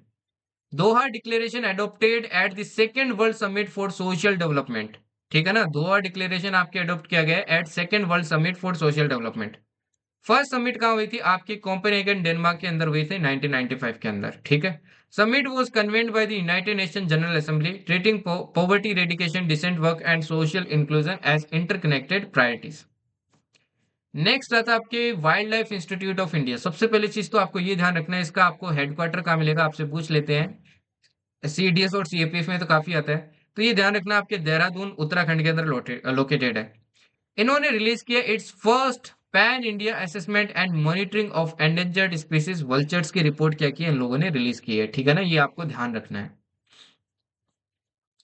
Speaker 1: Doha declaration adopted at the second world summit for social development, ठीक है ना। दोहा डिक्लेरेशन आपके अडॉप्ट किया गया है at second world summit for social development. First summit कहाँ हुई थी, आपके कोपेनहेगन डेनमार्क के अंदर हुई थी 1995 के अंदर, ठीक है। Summit was convened by the United Nation General Assembly treating poverty eradication decent work and social inclusion as interconnected priorities. Next आता है आपके wild life institute of India. सबसे पहली चीज तो आपको ये ध्यान रखना है, इसका आपको हेडक्वार्टर कहाँ मिलेगा, आपसे पूछ लेते हैं। सीडीएस और सीएपीएफ में तो काफी आता है। तो ये ध्यान रखना आपके देहरादून उत्तराखंड के अंदर लोकेटेड है। इन्होंने रिलीज किया it's first pan India assessment and monitoring of endangered species vultures की रिपोर्ट क्या की है, इन लोगों ने रिलीज की है, ठीक है ना, ये आपको ध्यान रखना है।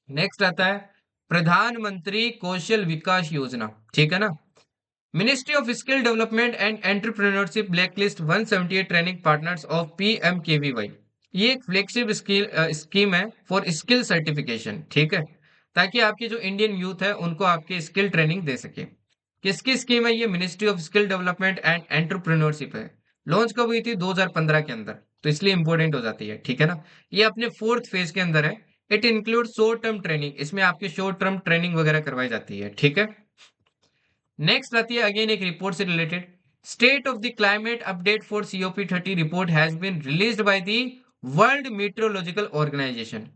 Speaker 1: नेक्स्ट आता है प्रधानमंत्री कौशल विकास योजना, ठीक है ना। Ministry of skill development and entrepreneurship blacklist 178 training partners of PMKVY. ये एक फ्लैगशिप स्कीम है फॉर स्किल सर्टिफिकेशन, ठीक है, ताकि आपके जो इंडियन यूथ है उनको आपके स्किल ट्रेनिंग दे सके। किसकी स्कीम है ये? Ministry of skill development and entrepreneurship है। लॉन्च कब हुई थी? 2015 के अंदर, तो इसलिए इंपॉर्टेंट हो जाती है, ठीक है ना। ये अपने फोर्थ फेज के अंदर है। It include short term training, इसमें आपकी शॉर्ट टर्म ट्रेनिंग वगैरह करवाई जाती है, ठीक है। नेक्स्ट आती है अगेन एक रिपोर्ट से related. State of the climate update for COP30 report has been released by the world meteorological organisation.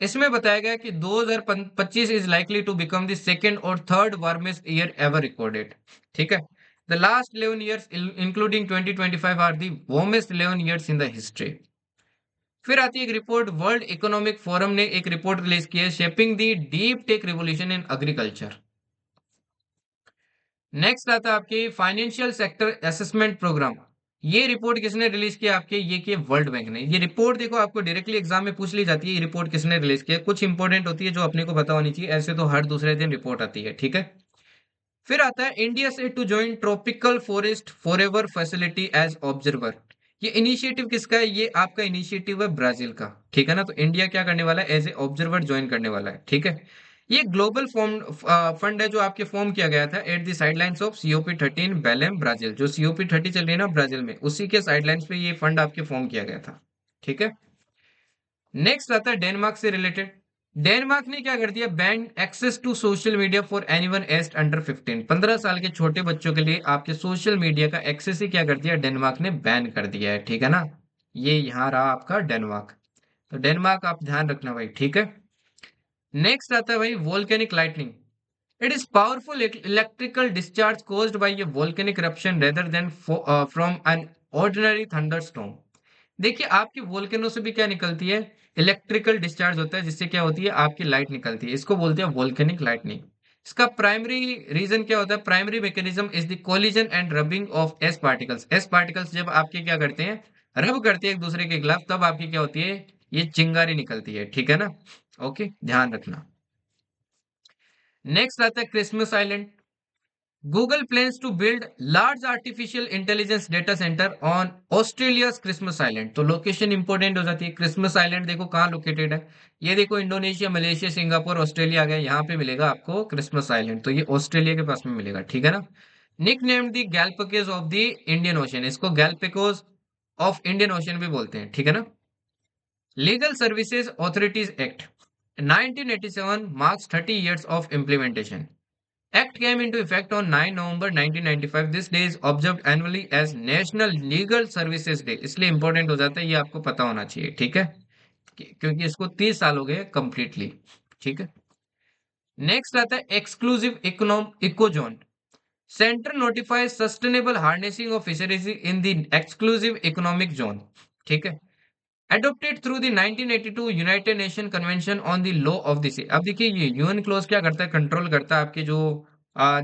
Speaker 1: इसमें बताया गया कि 2025 is likely to become the second और third warmest year ever recorded, ठीक है। The last 11 years including 2025 are the warmest 11 years in the history. फिर आती है एक रिपोर्ट, वर्ल्ड इकोनॉमिक फोरम ने एक रिपोर्ट रिलीज की है, shaping the deep tech revolution in agriculture. Next आता है आपके फाइनेंशियल सेक्टर असेसमेंट प्रोग्राम। ये रिपोर्ट किसने रिलीज किया? आपके ये की वर्ल्ड बैंक ने। ये रिपोर्ट देखो आपको डायरेक्टली एग्जाम में पूछ ली जाती है, ये रिपोर्ट किसने रिलीज किया। कुछ इंपॉर्टेंट होती है जो अपने को पता होनी चाहिए, ऐसे तो हर दूसरे दिन रिपोर्ट आती है, ठीक है। फिर आता है इंडिया से to join tropical forest forever facility as observer. ये इनिशिएटिव किसका है? ये आपका इनिशिएटिव है ब्राजील का, ठीक है ना। तो इंडिया क्या करने वाला है? एज ए ऑब्जर्वर ज्वाइन करने वाला है, ठीक है। ये ग्लोबल फंड है जो आपके फॉर्म किया गया था at the sidelines of COP13 बेलेम Brazil. जो COP30 चल रही है ना ब्राजील में, उसी के साइडलाइंस पे ये फंड आपके फॉर्म किया गया था, ठीक है। नेक्स्ट आता है डेनमार्क से रिलेटेड। डेनमार्क ने क्या कर दिया? Ban access to social media for anyone aged under 15। 15 साल के छोटे बच्चों के लिए आपके सोशल मीडिया का एक्सेस ही क्या कर दिया? डेनमार्क ने बैन कर दिया है, ठीक है ना। ये यहाँ रहा आपका डेनमार्क। तो डेनमार्क आप ध्यान रखना भाई, ठीक है। नेक्स्ट आता है भाई volcanic lightning. It is powerful electrical discharge caused by a volcanic eruption rather than from an ordinary thunderstorm। देखिए आपकी वोल्केनो से भी क्या निकलती है? इलेक्ट्रिकल डिस्चार्ज होता है, जिससे क्या होती है? आपकी लाइट निकलती है। इसको बोलते हैं वोल्केनिक लाइटनिंग। इसका प्राइमरी रीजन क्या होता है? Primary mechanism is the collision and rubbing of S particles. S particles जब आपके क्या करते हैं? रब करते हैं एक दूसरे के खिलाफ, तब आपकी क्या होती है? ये चिंगारी निकलती है, ठीक है ना। ओके, ध्यान रखना। नेक्स्ट आता है Christmas Island. Google plans to build large artificial intelligence data center on Australia's Christmas Island. तो लोकेशन इंपॉर्टेंट हो जाती है। क्रिसमस आइलैंड देखो कहाँ लोकेटेड है। ये देखो इंडोनेशिया, मलेशिया, सिंगापुर, ऑस्ट्रेलिया आ गया, यहाँ पे मिलेगा आपको क्रिसमस आइलैंड। तो ये ऑस्ट्रेलिया के पास में मिलेगा, ठीक है ना। Nicknamed the Galapagos of the Indian Ocean. इसको गैलपगोस ऑफ इंडियन ओशन भी बोलते हैं, ठीक है ना। Legal services authorities act 1987 marks 30 years of implementation. Act came into effect on 9 November 1995. This day is observed annually as National Legal Services Day। इसलिए important हो जाता है, ये आपको पता होना चाहिए, ठीक है, क्योंकि इसको 30 साल हो गए कंप्लीटली, ठीक है। नेक्स्ट आता है exclusive eco zone. Centre notifies sustainable harnessing of fisheries in the exclusive economic zone, ठीक है। Adopted through the 1982 United Nation convention on the law of the sea. अब देखिए ये यूएन क्लोज क्या करता है? कंट्रोल करता है आपके जो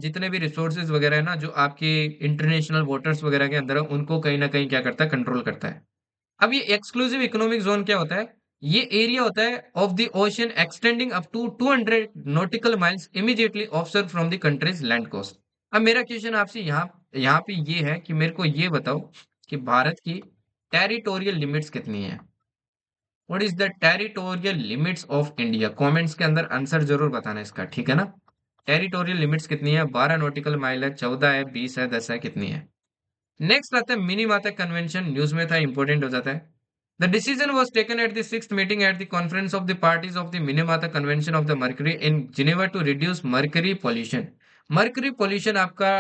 Speaker 1: जितने भी रिसोर्सेज वगैरह है ना, जो आपके इंटरनेशनल वाटर्स वगैरह के अंदर है, उनको कहीं ना कहीं क्या करता है? कंट्रोल करता है। अब ये एक्सक्लूसिव इकोनॉमिक जोन क्या होता है? ये एरिया होता है of the ocean extending up to 200 nautical miles immediately offshore from the country's land coast. अब मेरा क्वेश्चन आपसे यहाँ यहाँ पे ये है कि मेरे को ये बताओ कि भारत की टेरिटोरियल लिमिट्स कितनी है? What is the territorial limits of India? Comments के अंदर आंसर जरूर बताना इसका, ठीक है ना। टेरिटोरियल लिमिट्स कितनी है? 12 नॉटिकल माइल है, 14 है, 20 है, 10 है, कितनी है? नेक्स्ट आता है मिनी माता कन्वेंशन। न्यूज में था, इंपॉर्टेंट हो जाता है। The decision was taken at the sixth meeting at the conference of the parties of the Minamata convention of the mercury in Geneva to reduce mercury pollution. Mercury pollution आपका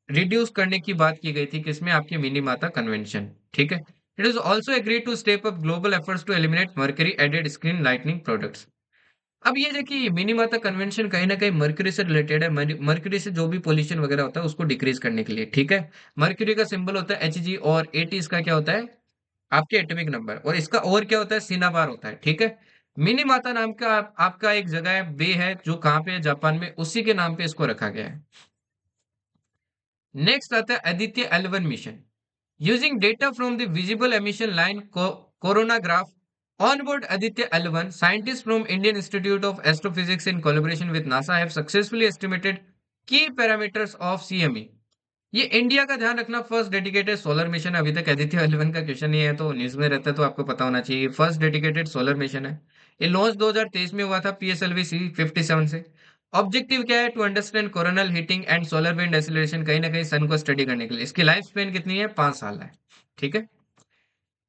Speaker 1: reduce करने की बात की गई थी किसमें? आपके मिनीमाता कन्वेंशन, ठीक है। It is also agreed to step up global efforts to eliminate mercury added screen lightning products. अब ये देखिए मिनीमाता कन्वेंशन कहीं ना कहीं मर्क्यूरी से रिलेटेड है। मर्क्यूरी से जो भी पोल्यूशन वगैरह होता है उसको डिक्रीज करने के लिए, ठीक है। मर्क्यूरी का सिंबल होता है Hg और At इसका क्या होता है? आपके एटॉमिक नंबर। और इसका और क्या होता है? सिनाबार होता है, ठीक है। मिनीमाता नाम का आपका एक जगह है, बे है, जो कहाँ पे है? जापान में, उसी के नाम पे इसको रखा गया है। नेक्स्ट आता है Aditya L1 mission. Using data from the visible emission line coronagraph onboard Aditya L1, scientists from Indian Institute of Astrophysics in collaboration with NASA have successfully estimated key parameters of CME. ये India का ध्यान रखना first dedicated solar mission. अभी तक आदित्य 11 का question ये है तो न्यूज में रहता है तो आपको पता होना चाहिए। फर्स्ट डेडिकेटेड सोलर मिशन है। ये लॉन्च 2023 में हुआ था पीएसएलवी C57 से। ऑब्जेक्टिव क्या है? To understand coronal heating and solar wind acceleration, कहीं ना कहीं सन को स्टडी करने के लिए। इसकी लाइफ स्पेन कितनी है? 5 साल है। ठीक है।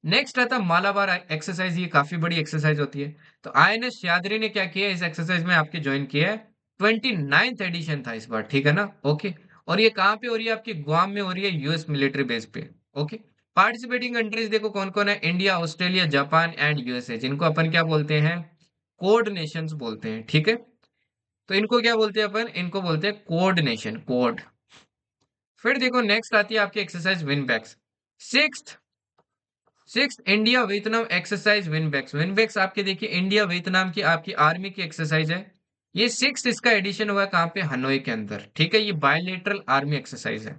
Speaker 1: नेक्स्ट आता है मालाबार एक्सरसाइज। ये काफी बड़ी एक्सरसाइज होती है। तो आईएनएस यादरी ने क्या किया इस एक्सरसाइज में आपके ज्वाइन किया है। 29th एडिशन था इस बार, ठीक है ना? ओके। और ये कहाँ पे हो रही है? आपकी गुआम में हो रही है, यूएस मिलिट्री बेस पे। ओके। पार्टिसिपेटिंग कंट्रीज देखो कौन कौन है। India, Australia, Japan and USA, जिनको अपन क्या बोलते हैं? कोड नेशंस बोलते हैं। ठीक है। तो इनको क्या बोलते हैं अपन? इनको बोलते हैं कोड नेशन, कोड। फिर देखो नेक्स्ट आती है आपकी exercise VINBAX. Six six India Vietnam exercise VINBAX. VINBAX आपके देखिए इंडिया वियतनाम की आपकी आर्मी की एक्सरसाइज है। ये सिक्स इसका एडिशन हुआ है कहाँ पे? हनोई के अंदर। ठीक है। ये बायलेटरल आर्मी एक्सरसाइज है।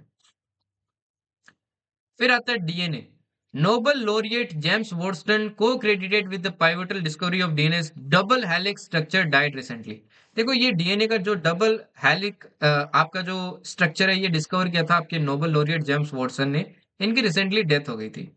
Speaker 1: फिर आता है DNA. Nobel laureate James Watson को credited with the pivotal discovery of DNA double helix structure died recently. देखो ये डीएनए का जो डबल हेलिक आपका जो स्ट्रक्चर है ये डिस्कवर किया था आपके नोबल लॉरिएट जेम्स वॉटसन ने। इनकी रिसेंटली डेथ हो गई थी।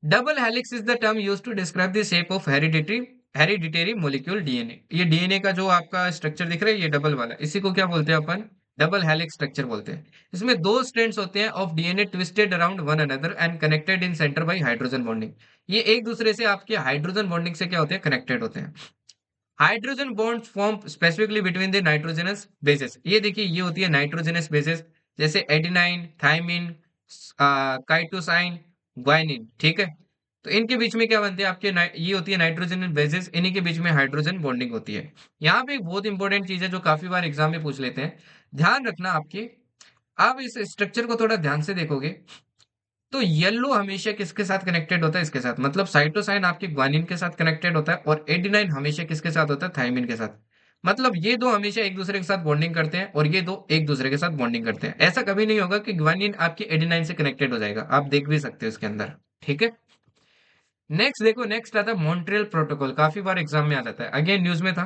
Speaker 1: Double helix is the term used to describe the shape of hereditary molecule DNA. ये डीएनए का जो आपका स्ट्रक्चर दिख रहा है ये डबल वाला, इसी को क्या बोलते हैं अपन? डबल हेलिक्स स्ट्रक्चर बोलते हैं। इसमें दो स्ट्रैंड्स होते हैं of DNA twisted around one another and connected in centre bye hydrogen bonding. ये एक दूसरे से आपके हाइड्रोजन बॉन्डिंग से क्या होते हैं? कनेक्टेड होते हैं। Hydrogen bonds form specifically between the nitrogenous bases. ये देखिए ये होती है नाइट्रोजनस बेसेस, जैसे एडेनाइन, थाइमिन, काइटोसाइन, ग्वाइनिन। ठीक है। तो इनके बीच में क्या बनते हैं आपके ये होती है नाइट्रोजन बेसेस, इन्हीं के बीच में हाइड्रोजन बॉन्डिंग होती है। यहाँ पे एक बहुत इंपॉर्टेंट चीज है जो काफी बार एग्जाम में पूछ लेते हैं, ध्यान रखना आपके। आप इस स्ट्रक्चर को थोड़ा ध्यान से देखोगे तो येलो हमेशा किसके साथ कनेक्टेड होता है? इसके साथ। मतलब साइटोसाइन आपके ग्वानिन के साथ कनेक्टेड होता है और एडेनाइन हमेशा किसके साथ होता है? थाइमिन के साथ। मतलब ये दो हमेशा एक दूसरे के साथ बॉन्डिंग करते हैं और ये दो एक दूसरे के साथ बॉन्डिंग करते हैं। ऐसा कभी नहीं होगा कि ग्वानिन आपके एडेनाइन से कनेक्टेड हो जाएगा, आप देख भी सकते हो इसके अंदर। ठीक है। नेक्स्ट देखो, नेक्स्ट आता है मॉन्ट्रियल प्रोटोकॉल। काफी बार एग्जाम में आ जाता है, अगेन न्यूज में था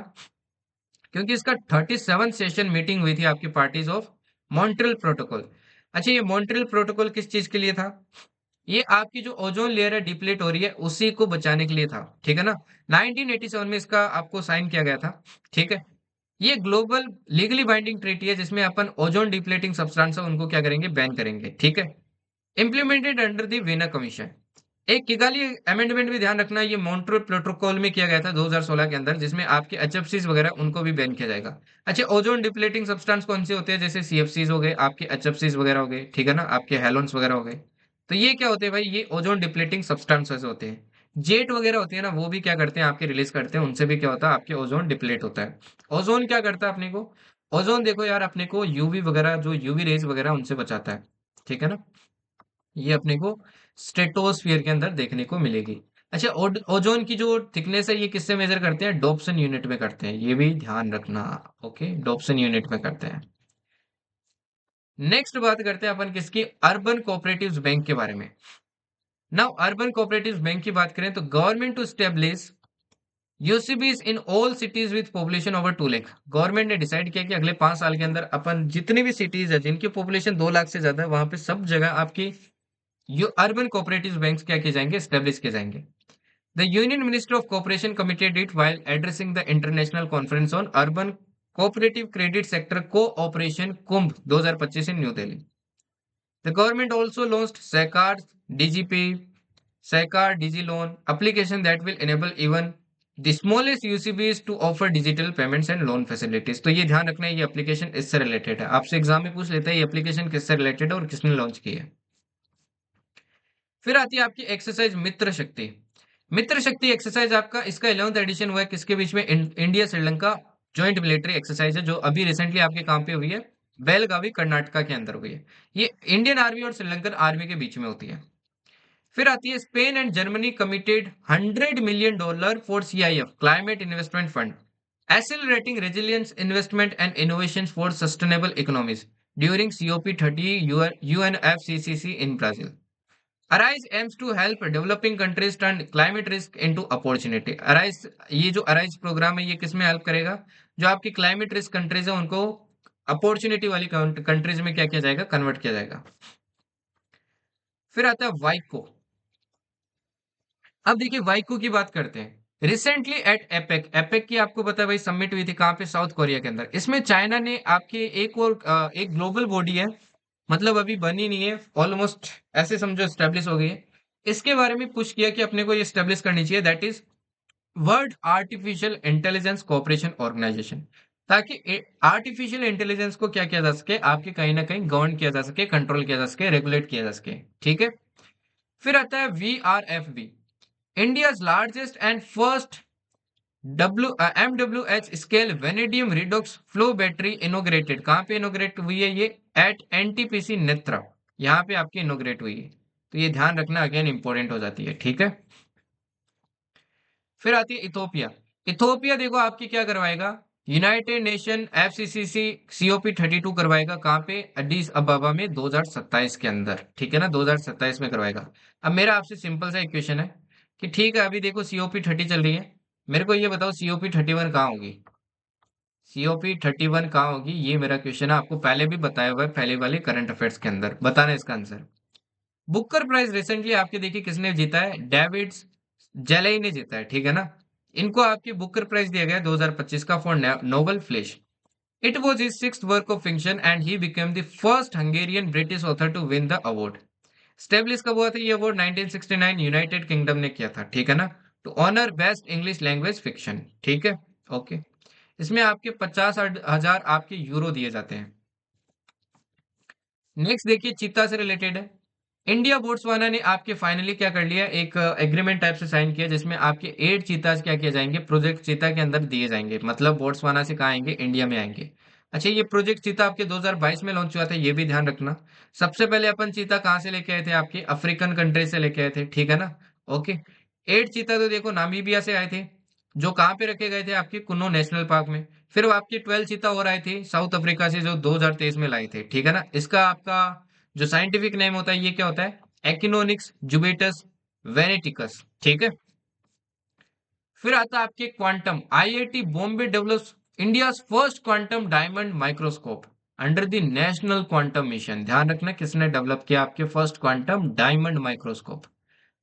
Speaker 1: क्योंकि इसका 37 सेशन मीटिंग हुई थी आपकी पार्टीज ऑफ मॉन्ट्रियल प्रोटोकॉल। अच्छा, ये मॉन्ट्रियल प्रोटोकॉल किस चीज के लिए था? ये आपकी जो ओजोन लेयर है डिप्लीट हो रही है उसी को बचाने के लिए था। ठीक है ना? 1987 में इसका आपको साइन किया गया था। ठीक है। ये ग्लोबल लीगली बाइंडिंग ट्रीटी है जिसमें अपन ओजोन डिप्लीटिंग सब्सटेंस है उनको क्या करेंगे? बैन करेंगे। ठीक है। Implemented under the Veena commission. एक किगाली अमेंडमेंट भी ध्यान रखना, ये मॉन्ट्रियल प्रोटोकॉल में किया गया था 2016 के अंदर, जिसमें आपके एचएफसीज वगैरह उनको भी बैन किया जाएगा। अच्छा, ओजोन डिप्लीटिंग सब्सटेंस कौन से होते हैं? जैसे सीएफसीज हो गए, आपके एचएफसीज वगैरह हो गए, ठीक है ना, आपके हेलोन्स वगैरह हो गए। तो ये क्या होते हैं भाई? ये ओजोन डिप्लीटिंग सब्सटेंसेस होते हैं। जेट वगैरह होती है ना, वो भी क्या करते हैं? आपके रिलीज करते हैं, उनसे भी क्या होता है? आपके ओजोन डिप्लीट होता है। ओजोन क्या करता है अपने को? ओजोन देखो यार, अपने को यूवी वगैरह जो यूवी रेज वगैरह उनसे बचाता है। ठीक है ना? ये अपने को स्ट्रेटोस्फियर के अंदर देखने को मिलेगी। अच्छा, ओजोन की जो थिकनेस है ये किससे मेजर करते हैं? डॉप्सन यूनिट में करते हैं, ये भी ध्यान रखना। ओके, डॉप्सन यूनिट में करते हैं। नेक्स्ट बात करते हैं अपन किसकी? अर्बन कोऑपरेटिव्स बैंक के बारे में। नाउ अर्बन कोऑपरेटिव्स बैंक की बात करें तो government to establish UCBs in all cities with population over 2 lakh. Government ने डिसाइड किया कि अगले 5 साल के अंदर अपन जितनी भी सिटीज है जिनकी पॉपुलेशन 2 लाख से ज्यादा है वहां पे सब जगह आपकी ये अर्बन कोऑपरेटिव बैंक्स क्या किए जाएंगे? स्टेब्लिश किए जाएंगे। The union minister of corporation committed it while addressing the international conference on urban cooperative credit sector cooperation Kumbh 2025 in new Delhi. The government also launched Sahkar DGP, Sahkar Digi Loan application that will enable even the smallest UCBs to offer digital payments and loan facilities। तो ये ध्यान रखना है, ये application इससे related है। आपसे exam में पूछ लेता है ये एप्लीकेशन किससे रिलेटेड है और किसने लॉन्च की है। फिर आती है आपकी एक्सरसाइज मित्र शक्ति। मित्र शक्ति एक्सरसाइज आपका इसका 11th एडिशन हुआ है किसके बीच में? India Sri Lanka joint military exercise है जो अभी रिसेंटली आपके काम पे हुई है, बेलगावी कर्नाटका के अंदर हुई है। ये इंडियन आर्मी और श्रीलंकन आर्मी के बीच में होती है। फिर आती है Spain and Germany committed $100 million for CIF climate investment fund accelerating resilience investment and innovation for sustainable economies during COP30 UNFCCC in Brazil. ARISE aims to help developing countries turn climate risk into opportunity. ARISE, ये जो arise programme है ये किसमें help करेगा? जो आपकी climate risk countries है उनको अपॉर्चुनिटी वाली कंट्रीज में क्या किया जाएगा? कन्वर्ट किया जाएगा। फिर आता है वाइको। अब देखिए वाइको की बात करते हैं। रिसेंटली एट एपेक, एपेक की आपको पता है भाई समिट हुई थी कहाँ पे, साउथ कोरिया के अंदर। इसमें चाइना ने आपके एक और एक ग्लोबल बॉडी है, मतलब अभी बनी नहीं है, ऑलमोस्ट ऐसे समझो स्टेब्लिश हो गई है। इसके बारे में पुश किया कि अपने को ये स्टेब्लिश करनी चाहिए, that is world artificial intelligence cooperation organization. ताकि आर्टिफिशियल इंटेलिजेंस को क्या किया जा सके, आपके कहीं ना कहीं गवर्न किया जा सके, कंट्रोल किया जा सके, रेगुलेट किया जा सके। ठीक है। फिर आता है VRFB, India's largest and first MWH scale vanadium redox flow battery inaugurated. कहाँ पे इनोग्रेट हुई है ये? एट NTPC नेत्रा, यहाँ पे आपकी इनोग्रेट हुई है। तो ये ध्यान रखना, अगेन इंपॉर्टेंट हो जाती है। ठीक है। फिर आती है इथोपिया। इथोपिया देखो आपकी क्या करवाएगा, यूनाइटेड नेशन FCCC COP32 करवाएगा। कहाँ पे? अडीस अबाबा में 2027 के अंदर। ठीक है ना, 2027 में करवाएगा। अब मेरा आपसे सिंपल सा एक क्वेश्चन है कि ठीक है, अभी देखो COP30 चल रही है, मेरे को ये बताओ COP31 कहाँ होगी? COP31 कहाँ होगी, ये मेरा क्वेश्चन है। आपको पहले भी बताया हुआ है, पहले वाले करंट अफेयर्स के अंदर। बताना इसका आंसर। बुकर प्राइज रिसेंटली आपके देखिए किसने जीता है? डेविड जेलेई ने जीता है। ठीक है ना। इनको आपके बुकर प्राइज दिया गया 2025 का for novel Flesh. It was his sixth work of fiction and he became the first Hungarian British author to win the award. Establish कब हुआ था ये अवार्ड? 1969 यूनाइटेड किंगडम ने किया था। ठीक है ना। To honour best English language fiction. ठीक है। ओके। इसमें आपके 50,000 आपके यूरो दिए जाते हैं। नेक्स्ट देखिए चीता से रिलेटेड है। इंडिया बोट्सवाना ने आपके फाइनली क्या कर लिया, एक एग्रीमेंट टाइप से साइन किया, जिसमें आपके 8 चीताज क्या किए जाएंगे, प्रोजेक्ट चीता के अंदर दिए जाएंगे। मतलब बोट्सवाना से कहाँ आएंगे? इंडिया में आएंगे। अच्छा, ये प्रोजेक्ट चीता आपके 2022 में लॉन्च हुआ था, ये भी ध्यान रखना। सबसे पहले अपन चीता कहाँ से लेके आए थे? आपके अफ्रीकन कंट्री से लेके आए थे। ठीक है ना। ओके। 8 चीता तो देखो नामीबिया से आए थे, जो कहाँ पे रखे गए थे? आपके कुन्नो नेशनल पार्क में। फिर वो आपके 12 चीता और आए थे साउथ अफ्रीका से, जो 2023 में लाए थे। ठीक है ना। इसका आपका जो साइंटिफिक नेम होता है ये क्या होता है? एक्िनोनिक्स जुबिटस वेनेटिकस। ठीक है। फिर आता है आपके quantum. IIT Bombay develops India first quantum diamond microscope under the national quantum mission. ध्यान रखना किसने डेवलप किया आपके first quantum diamond microscope.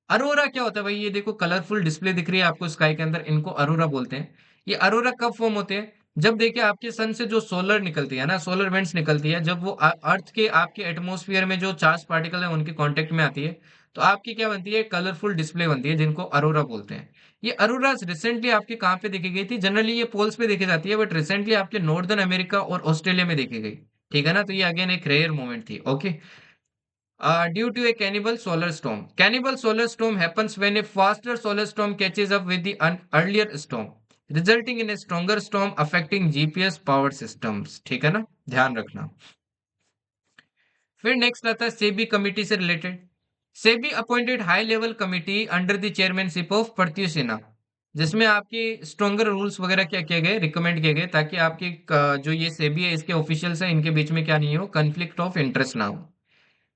Speaker 1: Arora क्या होता है भाई? ये देखो कलरफुल डिस्प्ले दिख रही है आपको स्काई के अंदर, इनको अरोरा बोलते हैं। ये अरोरा कब फॉर्म होते हैं? जब देखिए आपके सन से जो सोलर निकलती है ना, सोलर वेंट्स निकलती है, जब वो अर्थ के आपके एटमॉस्फेयर में जो चार्ज पार्टिकल है उनके कांटेक्ट में आती है, तो आपकी क्या बनती है? कलरफुल डिस्प्ले बनती है, जिनको अरोरा बोलते हैं। ये अरोरा रिसेंटली आपके कहाँ पे देखी गई थी? जनरली ये पोल्स पे देखी जाती है, बट रिसेंटली आपके नॉर्दर्न अमेरिका और ऑस्ट्रेलिया में देखी गई। ठीक है ना। तो ये अगेन एक रेयर मोमेंट थी। Okay. Due to a cannibal solar storm. Cannibal solar storm happens when a faster solar storm catches up with the earlier storm, resulting in a stronger storm affecting GPS powered systems. ठीक है ना, ध्यान रखना। फिर next आता है SEBI committee से related. SEBI appointed high level committee under the chairmanship of Pratyush Sinha, जिसमें आपके स्ट्रॉन्गर रूल्स वगैरह क्या किए गए, रिकमेंड किए गए, ताकि आपके जो ये सेबी है इसके ऑफिशियल्स हैं इनके बीच में क्या नहीं हो, कंफ्लिक्ट ऑफ इंटरेस्ट ना हो।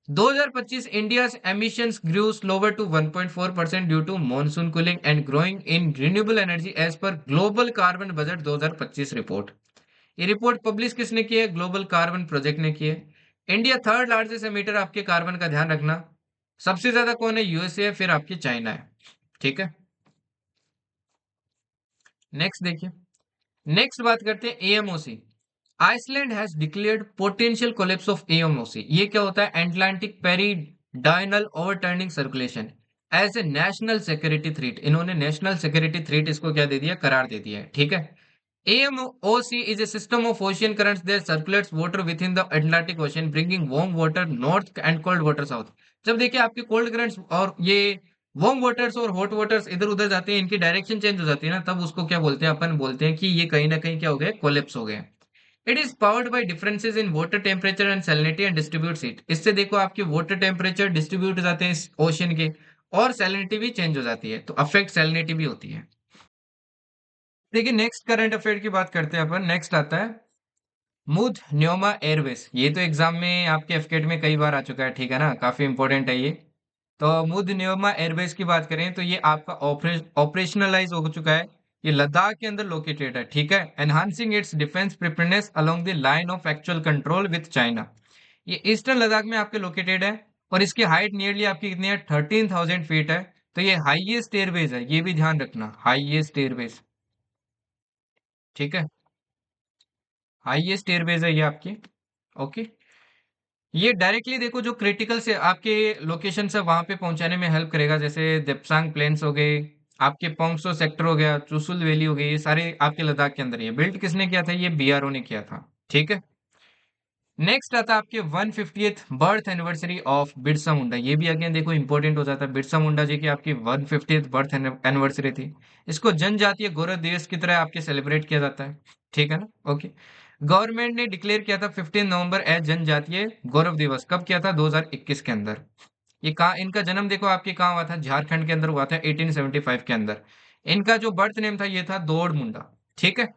Speaker 1: 2025 India's emissions grew slower to 1.4% due to monsoon cooling and growing in renewable energy as per Global Carbon Budget 2025 report. ये रिपोर्ट पब्लिश किसने की है? ग्लोबल कार्बन प्रोजेक्ट ने की है। इंडिया थर्ड लार्जेस्ट एमिटर आपके कार्बन का, ध्यान रखना। सबसे ज्यादा कौन है? यूएसए, फिर आपकी चाइना है। ठीक है। नेक्स्ट देखिए। नेक्स्ट बात करते हैं AMOC. Iceland has declared potential collapse of AMOC. ये क्या होता है? Atlantic meridional overturning circulation as a national security threat. इन्होंने नेशनल सिक्योरिटी थ्रेट इसको क्या दे दिया? करार दे दिया है। ठीक है। AMOC is a system of ocean currents that circulates water within the Atlantic Ocean, bringing warm water north and cold water south. जब देखिए आपके कोल्ड करंट्स और ये वार्म वाटर्स और हॉट वाटर्स इधर उधर जाते हैं, इनकी डायरेक्शन चेंज हो जाती है ना, तब उसको क्या बोलते हैं? अपन बोलते हैं कि ये कहीं ना कहीं क्या हो गया? कोलेप्स हो गए। It is powered by differences in water temperature and salinity and distributes it. इससे देखो आपके वाटर टेम्परेचर डिस्ट्रीब्यूट हो जाते हैं इस ओशन के, और सैलिनिटी भी चेंज हो जाती है, तो अफेक्ट सैलिनिटी भी होती है। देखिए नेक्स्ट करंट अफेयर की बात करते हैं अपन। नेक्स्ट आता है मुद न्योमा एयरवेज। ये तो एग्जाम में आपके एफकेट में कई बार आ चुका है। ठीक है ना, काफी इंपॉर्टेंट है ये। तो मुद न्योमा एयरवेज की बात करें तो ये आपका ऑपरेशनलाइज हो चुका है। ये लद्दाख के अंदर लोकेटेड है। ठीक है। Enhancing it's defence preparedness along the line of actual control with China. ये ईस्टर्न लद्दाख में आपके लोकेटेड है, और इसकी हाइट नियरली आपकी कितनी है, 13,000 फीट है। तो ये हाईएस्ट एयरवेज है, ये भी ध्यान रखना, हाईएस्ट एयरवेज। ठीक है, हाईएस्ट एयरवेज है ये आपकी। ओके, ये डायरेक्टली देखो जो क्रिटिकल से आपके लोकेशन से वहां पे पहुंचाने में हेल्प करेगा, जैसे देप्सांग प्लेन्स हो गए, आपके पोंगसो सेक्टर हो गया, चुसुल वैली हो गई, ये सारे आपके लद्दाख के अंदर। ये बिल्ड किसने किया था, ये बीआरओ ने किया था। ठीक है, नेक्स्ट आता है आपके 150th birth anniversary of Birsa Munda. ये भी अगेन देखो इंपॉर्टेंट हो जाता है, बिरसा मुंडा जी की आपकी 150th बर्थ एनिवर्सरी थी। इसको जनजातीय गौरव दिवस की तरह आपके सेलिब्रेट किया जाता है। ठीक है ना, ओके। गवर्नमेंट ने डिक्लेयर किया था 15 नवंबर एज जनजातीय गौरव दिवस, कब किया था, 2021 के अंदर। ये कहाँ, इनका जन्म देखो आपके कहाँ हुआ था, झारखंड के अंदर हुआ था 1875 के अंदर। इनका जो बर्थ नेम था ये था दौड़ मुंडा। ठीक है,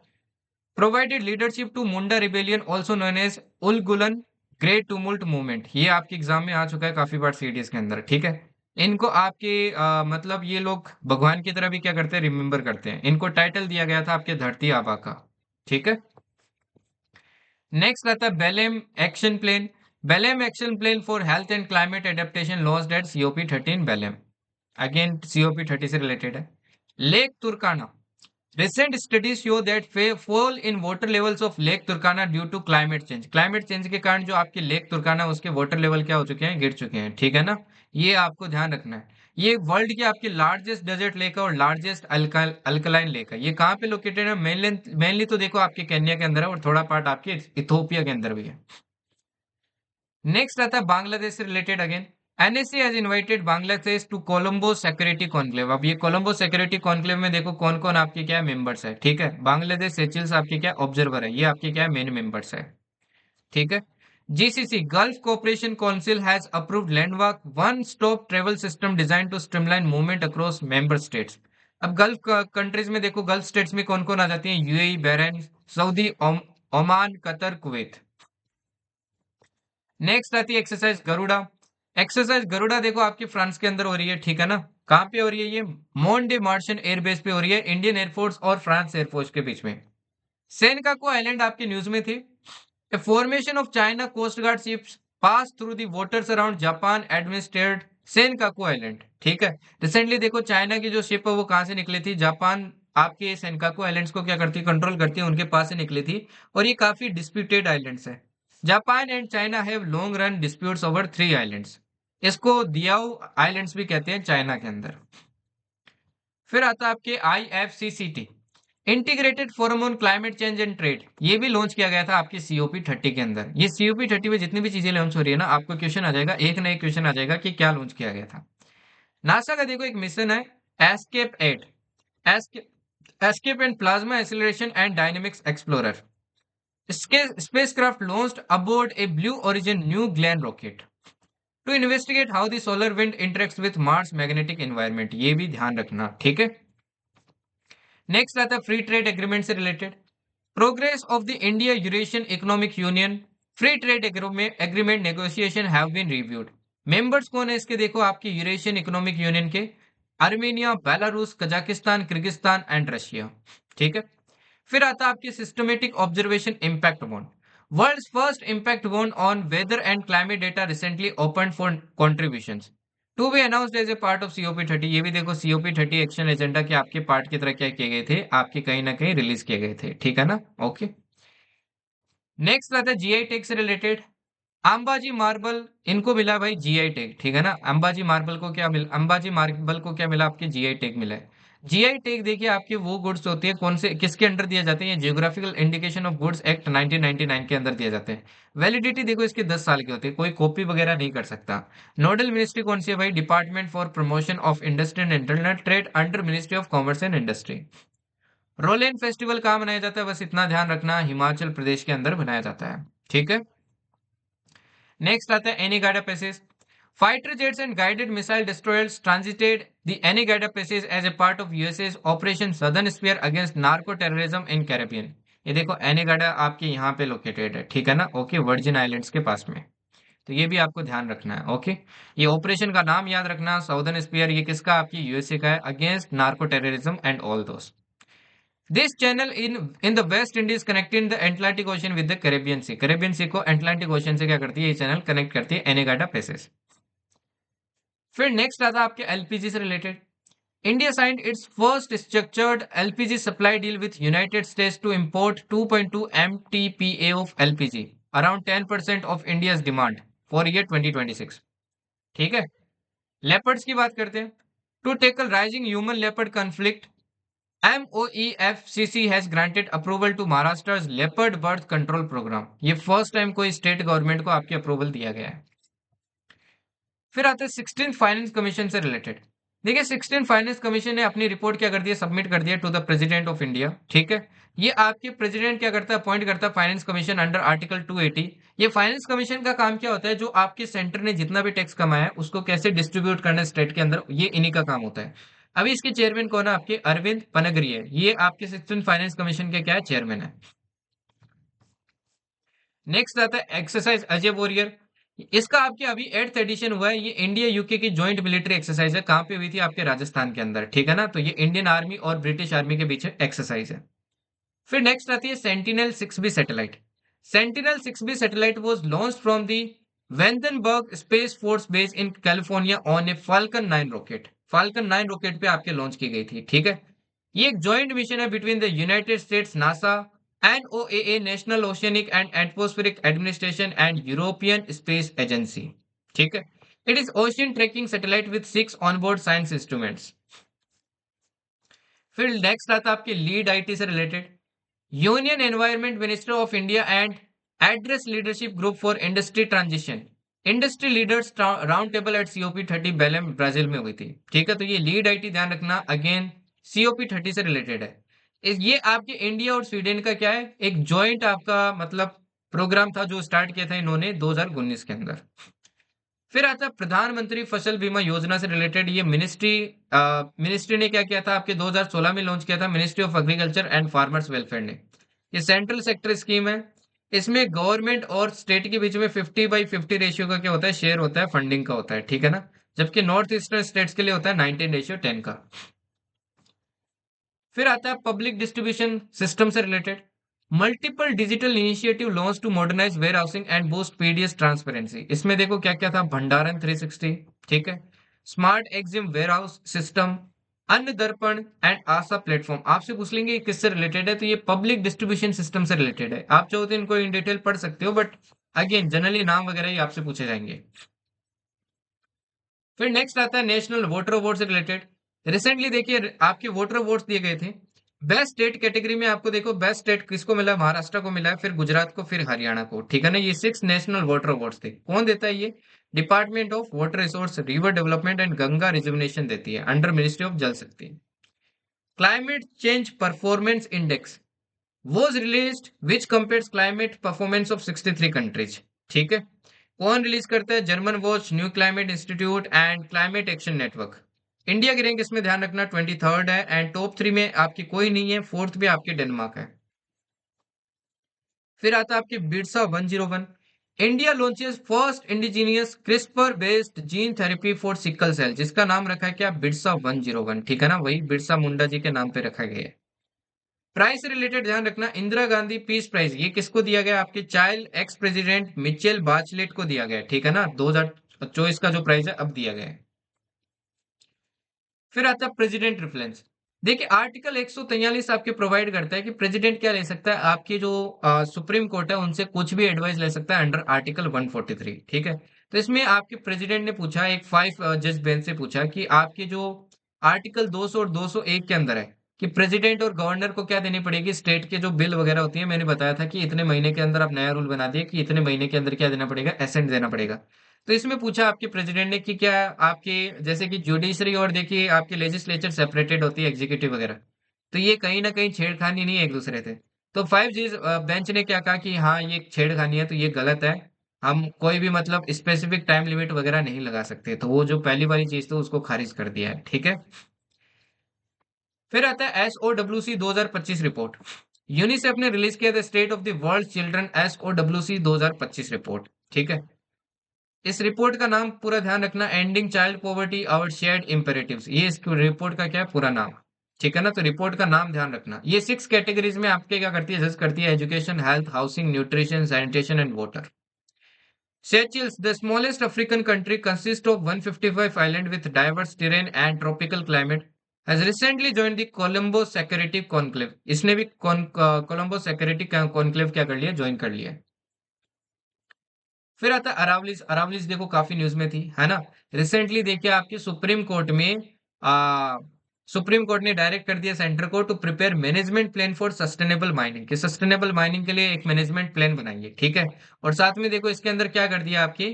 Speaker 1: provided leadership to Munda rebellion also known as Ulgulan great tumult movement. ये आपके एग्जाम में आ चुका है काफी बार सीडीएस के अंदर। ठीक है, इनको आपके मतलब ये लोग भगवान की तरह भी क्या करते हैं, रिमेम्बर करते हैं। इनको टाइटल दिया गया था आपके धरती आबा का। ठीक है, नेक्स्ट आता है Belem action plan. Belem action plan for health and climate adaptation launched at COP 13 Belem. Again COP 30 से रिलेटेड है। Lake Turkana, recent studies show that fall in water levels of Lake Turkana due to climate change। Climate change के कारण जो आपके lake तुर्काना उसके water level क्या हो चुके हैं, गिर चुके हैं। ठीक है ना, ये आपको ध्यान रखना है। ये वर्ल्ड की आपकी लार्जेस्ट डेजर्ट लेक है और लार्जेस्ट अल्कलाइन लेक है। ये कहाँ पे लोकेटेड है, मेनली तो देखो आपके केन्या के अंदर है और थोड़ा पार्ट आपके इथोपिया के अंदर भी है। नेक्स्ट आता है बांग्लादेश से related again. NSC has invited Bangladesh to Colombo security conclave. अब ये कोलंबो सिक्योरिटी कॉन्क्लेव में देखो कौन कौन आपके क्या मेंबर्स है। ठीक है, बांग्लादेश सेचिल्स आपके क्या ऑब्जर्वर है, ये आपके क्या मेन मेंबर्स है। ठीक है, GCC Gulf Cooperation Council has approved landmark one stop travel system design to streamline movement across member states. अब गल्फ कंट्रीज में देखो, गल्फ स्टेट्स में कौन कौन आ जाती हैं, UAE, Bahrain, Saudi, Oman, Qatar, Kuwait. Next आती है एक्सरसाइज गरुड़ा। एक्सरसाइज गरुड़ा देखो आपकी फ्रांस के अंदर हो रही है। ठीक है ना, कहाँ पे हो रही है, ये मॉन डे मार्शन एयरबेस पे हो रही है, इंडियन एयरफोर्स और फ्रांस एयरफोर्स के बीच में। सेनकाकू आइलैंड आपके न्यूज में थी। A formation of China coast guard ships pass through the waters around Japan administered Senkaku island. ठीक है, रिसेंटली देखो चाइना की जो शिप है वो कहाँ से निकली थी, जापान आपके सेनकाकू आइलैंड्स को क्या करती है, कंट्रोल करती है, उनके पास से निकली थी। और ये काफी डिस्प्यूटेड आइलैंड्स है। Japan and China have long run disputes over 3 islands. इसको दियाओ आइलैंड्स भी कहते हैं चाइना के अंदर। फिर आता है आपके IFCCT, integrated forum on climate change and trade. ये भी लॉन्च किया गया था आपकी सीओपी 30 के अंदर। ये सीओपी 30 में जितनी भी चीजें लॉन्च हो रही है ना, आपको क्वेश्चन आ जाएगा, एक ना एक क्वेश्चन आ जाएगा कि क्या लॉन्च किया गया था। नासा का देखो एक मिशन है, escape 8, escape and plasma acceleration and dynamics explorer. इसके spacecraft launched aboard a Blue Origin New Glenn rocket to investigate how the solar wind interacts with Mars magnetic environment. ये भी ध्यान रखना। ठीक है, नेक्स्ट आता है फ्री ट्रेड एग्रीमेंट से related. Progress of the India Eurasian economic union free trade agreement negotiations have been reviewed. Members कौन है इसके, देखो आपकी यूरेशियन इकोनॉमिक यूनियन के Armenia, Belarus, Kazakhstan, Kyrgyzstan and Russia. ठीक है, फिर आता है आपकी systematic observation impact bond. World's first impact bond on weather and climate data recently open for contributions to be announced as a part of COP 30। ये भी देखो COP 30 action agenda के आपके पार्ट की तरह क्या किए गए थे, आपके कहीं ना कहीं रिलीज किए गए थे। ठीक है ना, ओके। नेक्स्ट आता है जीआई टैग से रिलेटेड। अंबाजी मार्बल इनको मिला भाई जीआई टैग। ठीक है ना, अंबाजी मार्बल को क्या मिला, अंबाजी मार्बल को क्या मिला, आपके जीआई टैग मिला है। जीआई टैग देखिए आपके वो गुड्स होते हैं, कौन से किसके अंडर दिए जाते हैं, geographical indication of goods act 1999 के अंदर दिए जाते हैं। वैलिडिटी देखो इसके 10 साल की होती है, कोई कॉपी वगैरह नहीं कर सकता। नोडल मिनिस्ट्री कौन सी है भाई, department for promotion of industry and internal trade under ministry of commerce and industry. रोलेन फेस्टिवल कहाँ मनाया जाता है, बस इतना ध्यान रखना, हिमाचल प्रदेश के अंदर मनाया जाता है। ठीक है, नेक्स्ट आता है Anegada passage. Fighter jets and guided missile destroyers transited the Anegada passage as a part of USS operation southern spear against narco terrorism in Caribbean. ये देखो एनीगाडा आपके यहाँ पे लोकेटेड है। ठीक है ना, ओके, वर्जिन आइलैंड्स के पास में। तो ये भी आपको ध्यान रखना है। ओके, ये ऑपरेशन का नाम याद रखना, साउदर्न स्फीयर, ये किसका, आपकी यूएसए का है, against narco terrorism and all those. This channel in the West Indies connecting the Atlantic Ocean with the Caribbean Sea। Caribbean Sea को Atlantic Ocean से क्या करती है, ये चैनल कनेक्ट करती है एनेगाडा पैसेज। फिर नेक्स्ट आता है आपके एलपीजी से रिलेटेड। India signed its first structured LPG supply deal with United States to import 2.2 MTPA of LPG, around 10% of India's demand for year 2026। ठीक है। लेपर्ड्स की बात करते हैं। To tackle rising human leopard conflict, MOEFCC has granted approval to Maharashtra's leopard birth control program। ये first time कोई state government को आपकी अप्रूवल दिया गया है। फिर आते हैं 16th फाइनेंस कमीशन से रिलेटेड। देखिए 16th फाइनेंस कमीशन ने अपनी रिपोर्ट क्या कर दिया, सबमिट कर दिया to the president of India. ठीक है। ये आपके प्रेसिडेंट क्या करता है, अपॉइंट करता है फाइनेंस कमीशन अंडर आर्टिकल 280। ये फाइनेंस कमीशन का काम क्या होता है, जो आपके सेंटर ने जितना भी टैक्स कमाया है उसको कैसे डिस्ट्रीब्यूट करना है स्टेट के अंदर, ये इन्हीं का काम होता है। अभी इसके चेयरमैन कौन है, आपके अरविंद पनगरी है। ये आपके 16th फाइनेंस कमीशन के क्या है, चेयरमैन है। नेक्स्ट आता है एक्सरसाइज अजय वॉरियर। इसका आपके अभी 8th एडिशन हुआ है। ये इंडिया यूके की जॉइंट मिलिट्री एक्सरसाइज है। कहाँ पे हुई थी, आपके राजस्थान के अंदर। ठीक है ना, तो ये इंडियन आर्मी और ब्रिटिश आर्मी के बीच एक्सरसाइज है। फिर नेक्स्ट आती है sentinel 6B satellite. Sentinel 6B satellite was launched from the Vandenberg space force base in California on A falcon 9 rocket. Falcon 9 rocket पे आपके लॉन्च की गई थी। ठीक है। ये एक जॉइंट मिशन है between the United States NASA, NOAA national oceanic and atmospheric administration and European space agency. ठीक है। It is ocean tracking satellite with 6 onboard science instruments. फिर नेक्स्ट आता है आपके लीड आईटी से related. Union environment minister of India and address leadership group for industry transition. Industry leaders round table at COP30 Belem Brazil में हुई थी। ठीक है। तो ये लीड आईटी ध्यान रखना, अगेन COP30 से रिलेटेड है। ये आपके इंडिया और स्वीडन का क्या है, एक जॉइंट आपका मतलब प्रोग्राम था जो स्टार्ट किया था इन्होंने 2019 के अंदर। फिर आता है प्रधानमंत्री फसल बीमा योजना से रिलेटेड। ये मिनिस्ट्री ने क्या किया था, आपके 2016 में लॉन्च किया था, ministry of agriculture and farmers welfare ने। ये सेंट्रल सेक्टर स्कीम है। इसमें गवर्नमेंट और स्टेट के बीच में 50/50 रेशियो का क्या होता है, शेयर होता है, फंडिंग का होता है। ठीक है ना। जबकि नॉर्थ ईस्टर्न स्टेट्स के लिए होता है 19:10 का। फिर आता है पब्लिक डिस्ट्रीब्यूशन सिस्टम से related. Multiple digital initiative launch to modernize warehousing and boost PDS transparency. इसमें देखो क्या क्या था, भंडारण 360। ठीक है। Smart EXIM warehouse system, Anna Darpan and Asha platform. आपसे पूछ लेंगे ये किससे रिलेटेड है, तो ये पब्लिक डिस्ट्रीब्यूशन सिस्टम से रिलेटेड है। आप चाहो तो इनको इन डिटेल पढ़ सकते हो, बट अगेन जनरली नाम वगैरह ही आपसे पूछे जाएंगे। फिर नेक्स्ट आता है नेशनल वोटर अवार्ड से रिलेटेड। रिसेंटली देखिए आपके वोटर अवार्ड्स दिए गए थे। बेस्ट स्टेट कैटेगरी में आपको देखो बेस्ट स्टेट किसको मिला, महाराष्ट्र को मिला है, फिर गुजरात को, फिर हरियाणा को। ठीक है ना। ये 6 नेशनल वाटर अवार्ड्स थे। कौन देता है ये, department of water resource river development and Ganga rejuvenation देती है अंडर मिनिस्ट्री ऑफ जल शक्ति। Climate change performance index was released which compares climate performance of 63 countries। ठीक है। कौन रिलीज करता है, German watch, new climate institute and climate action network. India की रैंक इसमें ध्यान रखना 23rd है, एंड टॉप 3 में आपकी कोई नहीं है, फोर्थ पे आपके डेनमार्क है। फिर आता है आपके Birsa 101। India launches first indigenous CRISPR based gene therapy for sickle cell, जिसका नाम रखा है क्या, बिरसा 101। ठीक है ना, वही बिरसा मुंडा जी के नाम पे रखा गया है। प्राइज से रिलेटेड ध्यान रखना, इंदिरा गांधी पीस प्राइज ये किसको दिया गया, आपके चाइल्ड एक्स प्रेसिडेंट मिचेल बाचलेट को दिया गया। ठीक है ना, 2024 का जो प्राइज है अब दिया गया है। फिर आता है प्रेसिडेंट रेफरेंस। देखिए आर्टिकल 143 आपके प्रोवाइड करता है कि प्रेसिडेंट क्या ले सकता है, आपकी जो सुप्रीम कोर्ट है उनसे कुछ भी एडवाइस ले सकता है अंडर आर्टिकल 143। ठीक है। तो इसमें आपके प्रेसिडेंट ने पूछा, एक 5 जज बेंच से पूछा कि आपके जो आर्टिकल 200 और 201 के अंदर है कि प्रेसिडेंट और गवर्नर को क्या देनी पड़ेगी, स्टेट के जो बिल वगैरह होती है, मैंने बताया था कि इतने महीने के अंदर आप नया रूल बना दिए कि इतने महीने के अंदर क्या देना पड़ेगा, एसेंट देना पड़ेगा। तो इसमें पूछा आपके प्रेसिडेंट ने कि क्या आपके जैसे कि जुडिशरी और देखिए आपके लेजिस्लेचर सेपरेटेड होती है, एग्जीक्यूटिव वगैरह, तो ये कहीं ना कहीं छेड़खानी नहीं है एक दूसरे से। तो 5 जज बेंच ने क्या कहा कि हाँ ये छेड़खानी है, तो ये गलत है। हम कोई भी मतलब स्पेसिफिक टाइम लिमिट वगैरह नहीं लगा सकते, तो वो जो पहली वाली चीज थी उसको खारिज कर दिया है। ठीक है। फिर आता है SOWC 2025 रिपोर्ट। यूनिसेफ ने रिलीज किया था state of the world children SOWC 2025 report. ठीक है। इस रिपोर्ट का नाम पूरा ध्यान रखना, ending child poverty our shared imperatives, ये इस रिपोर्ट का क्या है पूरा नाम। ठीक है ना, तो रिपोर्ट का नाम ध्यान रखना। ये 6 कैटेगरीज में आपके क्या करती है, जज करती है, education, health, housing, nutrition, sanitation and water. Seychelles, the smallest African country, consists of 155 islands with diverse terrain and tropical climate, has recently joined the Colombo Security Conclave. इसने भी कोलंबो सिक्योरिटी कॉन्क्लेव क्या कर लिया, ज्वाइन कर लिया। फिर आता है अरावलीज। अरावलीज देखो काफी न्यूज में थी, है ना। रिसेंटली देखिए आपकी आ, सुप्रीम कोर्ट ने डायरेक्ट कर दिया सेंटर को to prepare management plan for sustainable mining, कि सस्टेनेबल माइनिंग के लिए एक मैनेजमेंट प्लान बनाइए, ठीक है। और साथ में देखो इसके अंदर क्या कर दिया आपकी,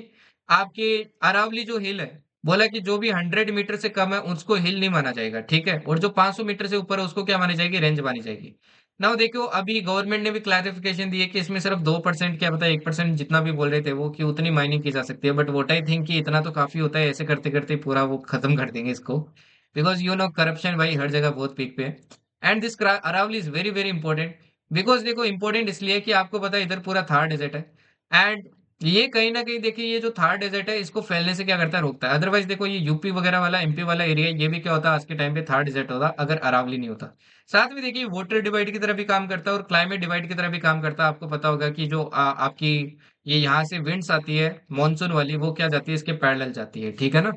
Speaker 1: आपकी अरावली जो हिल है, बोला कि जो भी 100 मीटर से कम है उसको हिल नहीं माना जाएगा, ठीक है। और जो 500 मीटर से ऊपर है उसको क्या मानी जाएगी, रेंज मानी जाएगी। नाउ देखो अभी गवर्नमेंट ने भी क्लैरिफिकेशन दी है कि इसमें सिर्फ 2%, क्या पता 1% जितना भी बोल रहे थे वो, कि उतनी माइनिंग की जा सकती है। बट वोट आई थिंक कि इतना तो काफी होता है, ऐसे करते करते पूरा वो खत्म कर देंगे इसको। बिकॉज यू नो करप्शन भाई हर जगह बहुत पीक पे है। And this Aravali is very very important. Because देखो इंपॉर्टेंट इसलिए कि आपको पता है इधर पूरा थार डेजर्ट है। एंड ये कहीं ना कहीं देखिए ये जो थार डेजर्ट है इसको फैलने से क्या करता है, रोकता है। अदरवाइज देखो ये यूपी वगैरह वाला, एमपी वाला एरिया, ये भी क्या होता है आज के टाइम पे थार डेजर्ट होता अगर अरावली नहीं होता। साथ में देखिए वाटर डिवाइड की तरह भी काम करता है और क्लाइमेट डिवाइड की तरह भी काम करता है। आपको पता होगा कि जो आपकी ये यहाँ से विंड्स आती है मॉनसून वाली, वो क्या जाती है, इसके पैरेलल जाती है, ठीक है ना।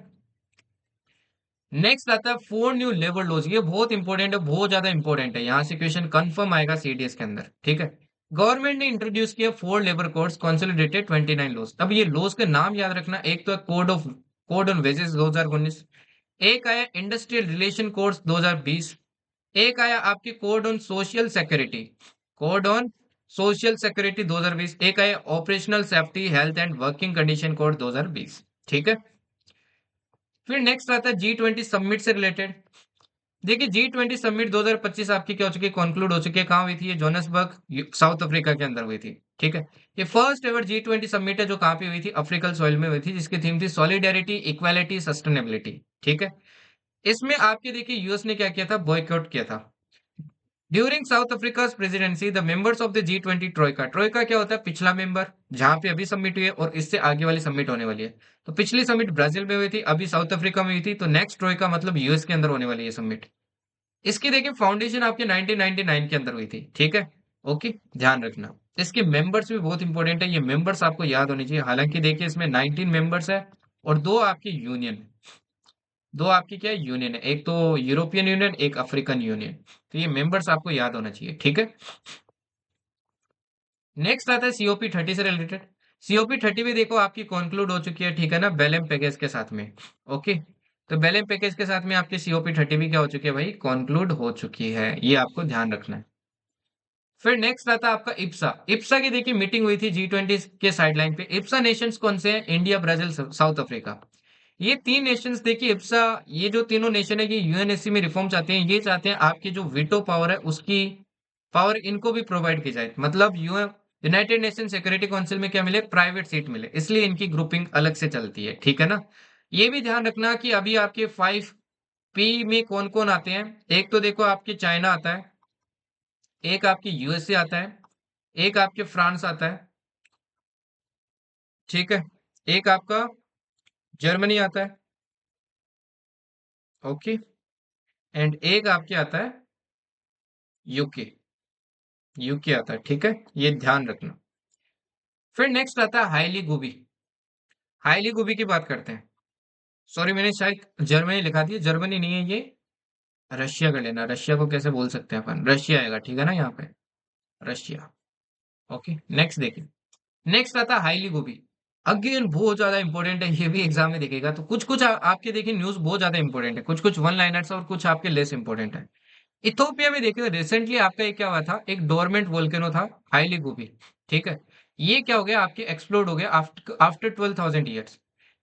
Speaker 1: नेक्स्ट आता है 4 न्यू लेबर लॉज। ये बहुत इंपॉर्टेंट है, बहुत ज्यादा इंपॉर्टेंट है, यहाँ से क्वेश्चन कंफर्म आएगा सीडीएस के अंदर, ठीक है। गवर्नमेंट ने इंट्रोड्यूस किया 4 लेबर कोड्स, कंसोलिडेटेड 29 लॉज। अब ये लॉज के नाम याद रखना, एक तो है कोड ऑन वेजेस 2019, एक आया इंडस्ट्रियल रिलेशन कोड्स 2020, एक आया आपकी कोड ऑन सोशल सिक्योरिटी 2020, एक आया operational safety health and working condition code 2020, ठीक है। फिर नेक्स्ट आता है G20 समिट से रिलेटेड। देखिए G20 समिट 2025 आपकी क्या हो चुकी है, कंक्लूड हो चुकी है। कहाँ हुई थी ये, जोहान्सबर्ग साउथ अफ्रीका के अंदर हुई थी, ठीक है। ये फर्स्ट एवर G20 समिट है जो कहाँ पे हुई थी, अफ्रीकन सॉइल में हुई थी, जिसकी थीम थी सॉलिडेरिटी इक्वालिटी सस्टेनेबिलिटी, ठीक है। इसमें आपके देखिए यूएस ने क्या किया था, बॉयकॉट किया था। During South Africa's presidency the members of the G20 troika, troika क्या होता है, पिछला मेंबर, जहां पे अभी सबमिट हुई है और इससे आगे वाली सबमिट होने वाली है। तो पिछली सबमिट ब्राजील में हुई थी, अभी साउथ अफ्रीका में हुई थी, तो नेक्स्ट ट्रोइका मतलब यूएस के अंदर होने वाली है सबमिट। इसकी देखिए फाउंडेशन आपके 1999 के अंदर हुई थी, ठीक है। ओके, ध्यान रखना। इसके मेंबर्स भी बहुत इंपॉर्टेंट है, ये मेंबर्स आपको याद होने चाहिए। हालांकि देखिए इसमें 19 मेंबर्स है और दो आपके यूनियन, दो आपकी क्या यूनियन है, एक तो यूरोपियन यूनियन, एक अफ्रीकन यूनियन। तो ये मेंबर्स आपको याद होना चाहिए, ठीक है। नेक्स्ट आता है COP30 से रिलेटेड। COP30 भी देखो आपकी कंक्लूड हो चुकी है, ठीक है ना, बेलेम पैकेज के साथ में। ओके, तो बेलेम पैकेज के साथ में आपकी COP30 भी क्या हो चुकी है भाई, कंक्लूड हो चुकी है, ये आपको ध्यान रखना है। फिर नेक्स्ट आता है आपका इप्सा। इप्सा की देखिए मीटिंग हुई थी G20 के साइडलाइन पे। इप्सा नेशंस कौन से हैं, इंडिया, ब्राजील, साउथ अफ्रीका। ये तीन नेशंस देखिए इप्सा, ये जो तीनों नेशन है ये यूएनएससी में रिफॉर्म चाहते हैं। ये चाहते हैं आपकी जो वीटो पावर है उसकी पावर इनको भी प्रोवाइड की जाए, मतलब यूनाइटेड नेशन सिक्योरिटी काउंसिल में क्या मिले, प्राइवेट सीट मिले, इसलिए इनकी ग्रुपिंग अलग से चलती है, ठीक है ना। ये भी ध्यान रखना कि अभी आपके 5P में कौन कौन आते हैं। एक तो देखो आपके चाइना आता है, एक आपके यूएसए आता है, एक आपके फ्रांस आता है, ठीक है, एक आपका जर्मनी आता है, ओके, एंड एक आपके आता है यूके, यूके आता है, ठीक है। ये ध्यान रखना। फिर नेक्स्ट आता है हाईली गुबी। हाईली गुबी की बात करते हैं। सॉरी मैंने शायद जर्मनी लिखा दिया, जर्मनी नहीं है ये, रशिया का लेना। रशिया को कैसे बोल सकते हैं अपन, रशिया आएगा, ठीक है ना यहाँ पे, रशिया। ओके, नेक्स्ट देखिए। नेक्स्ट आता है हाईली गोबी। अगेन बहुत ज्यादा इंपॉर्टेंट है, ये भी एग्जाम में दिखेगा। तो कुछ कुछ आपके देखिए न्यूज बहुत ज्यादा इंपॉर्टेंट है, कुछ कुछ वन लाइनर्स और कुछ आपके लेस इंपॉर्टेंट है। इथोपिया में देखिए रिसेंटली आपका एक क्या हुआ था, एक डोरमेंट वोल्केनो था, हाईली गोबी, ठीक है। ये क्या हो गया आपके, एक्सप्लोड हो गया आफ्टर आफ्टर 12,000 ईयर्स।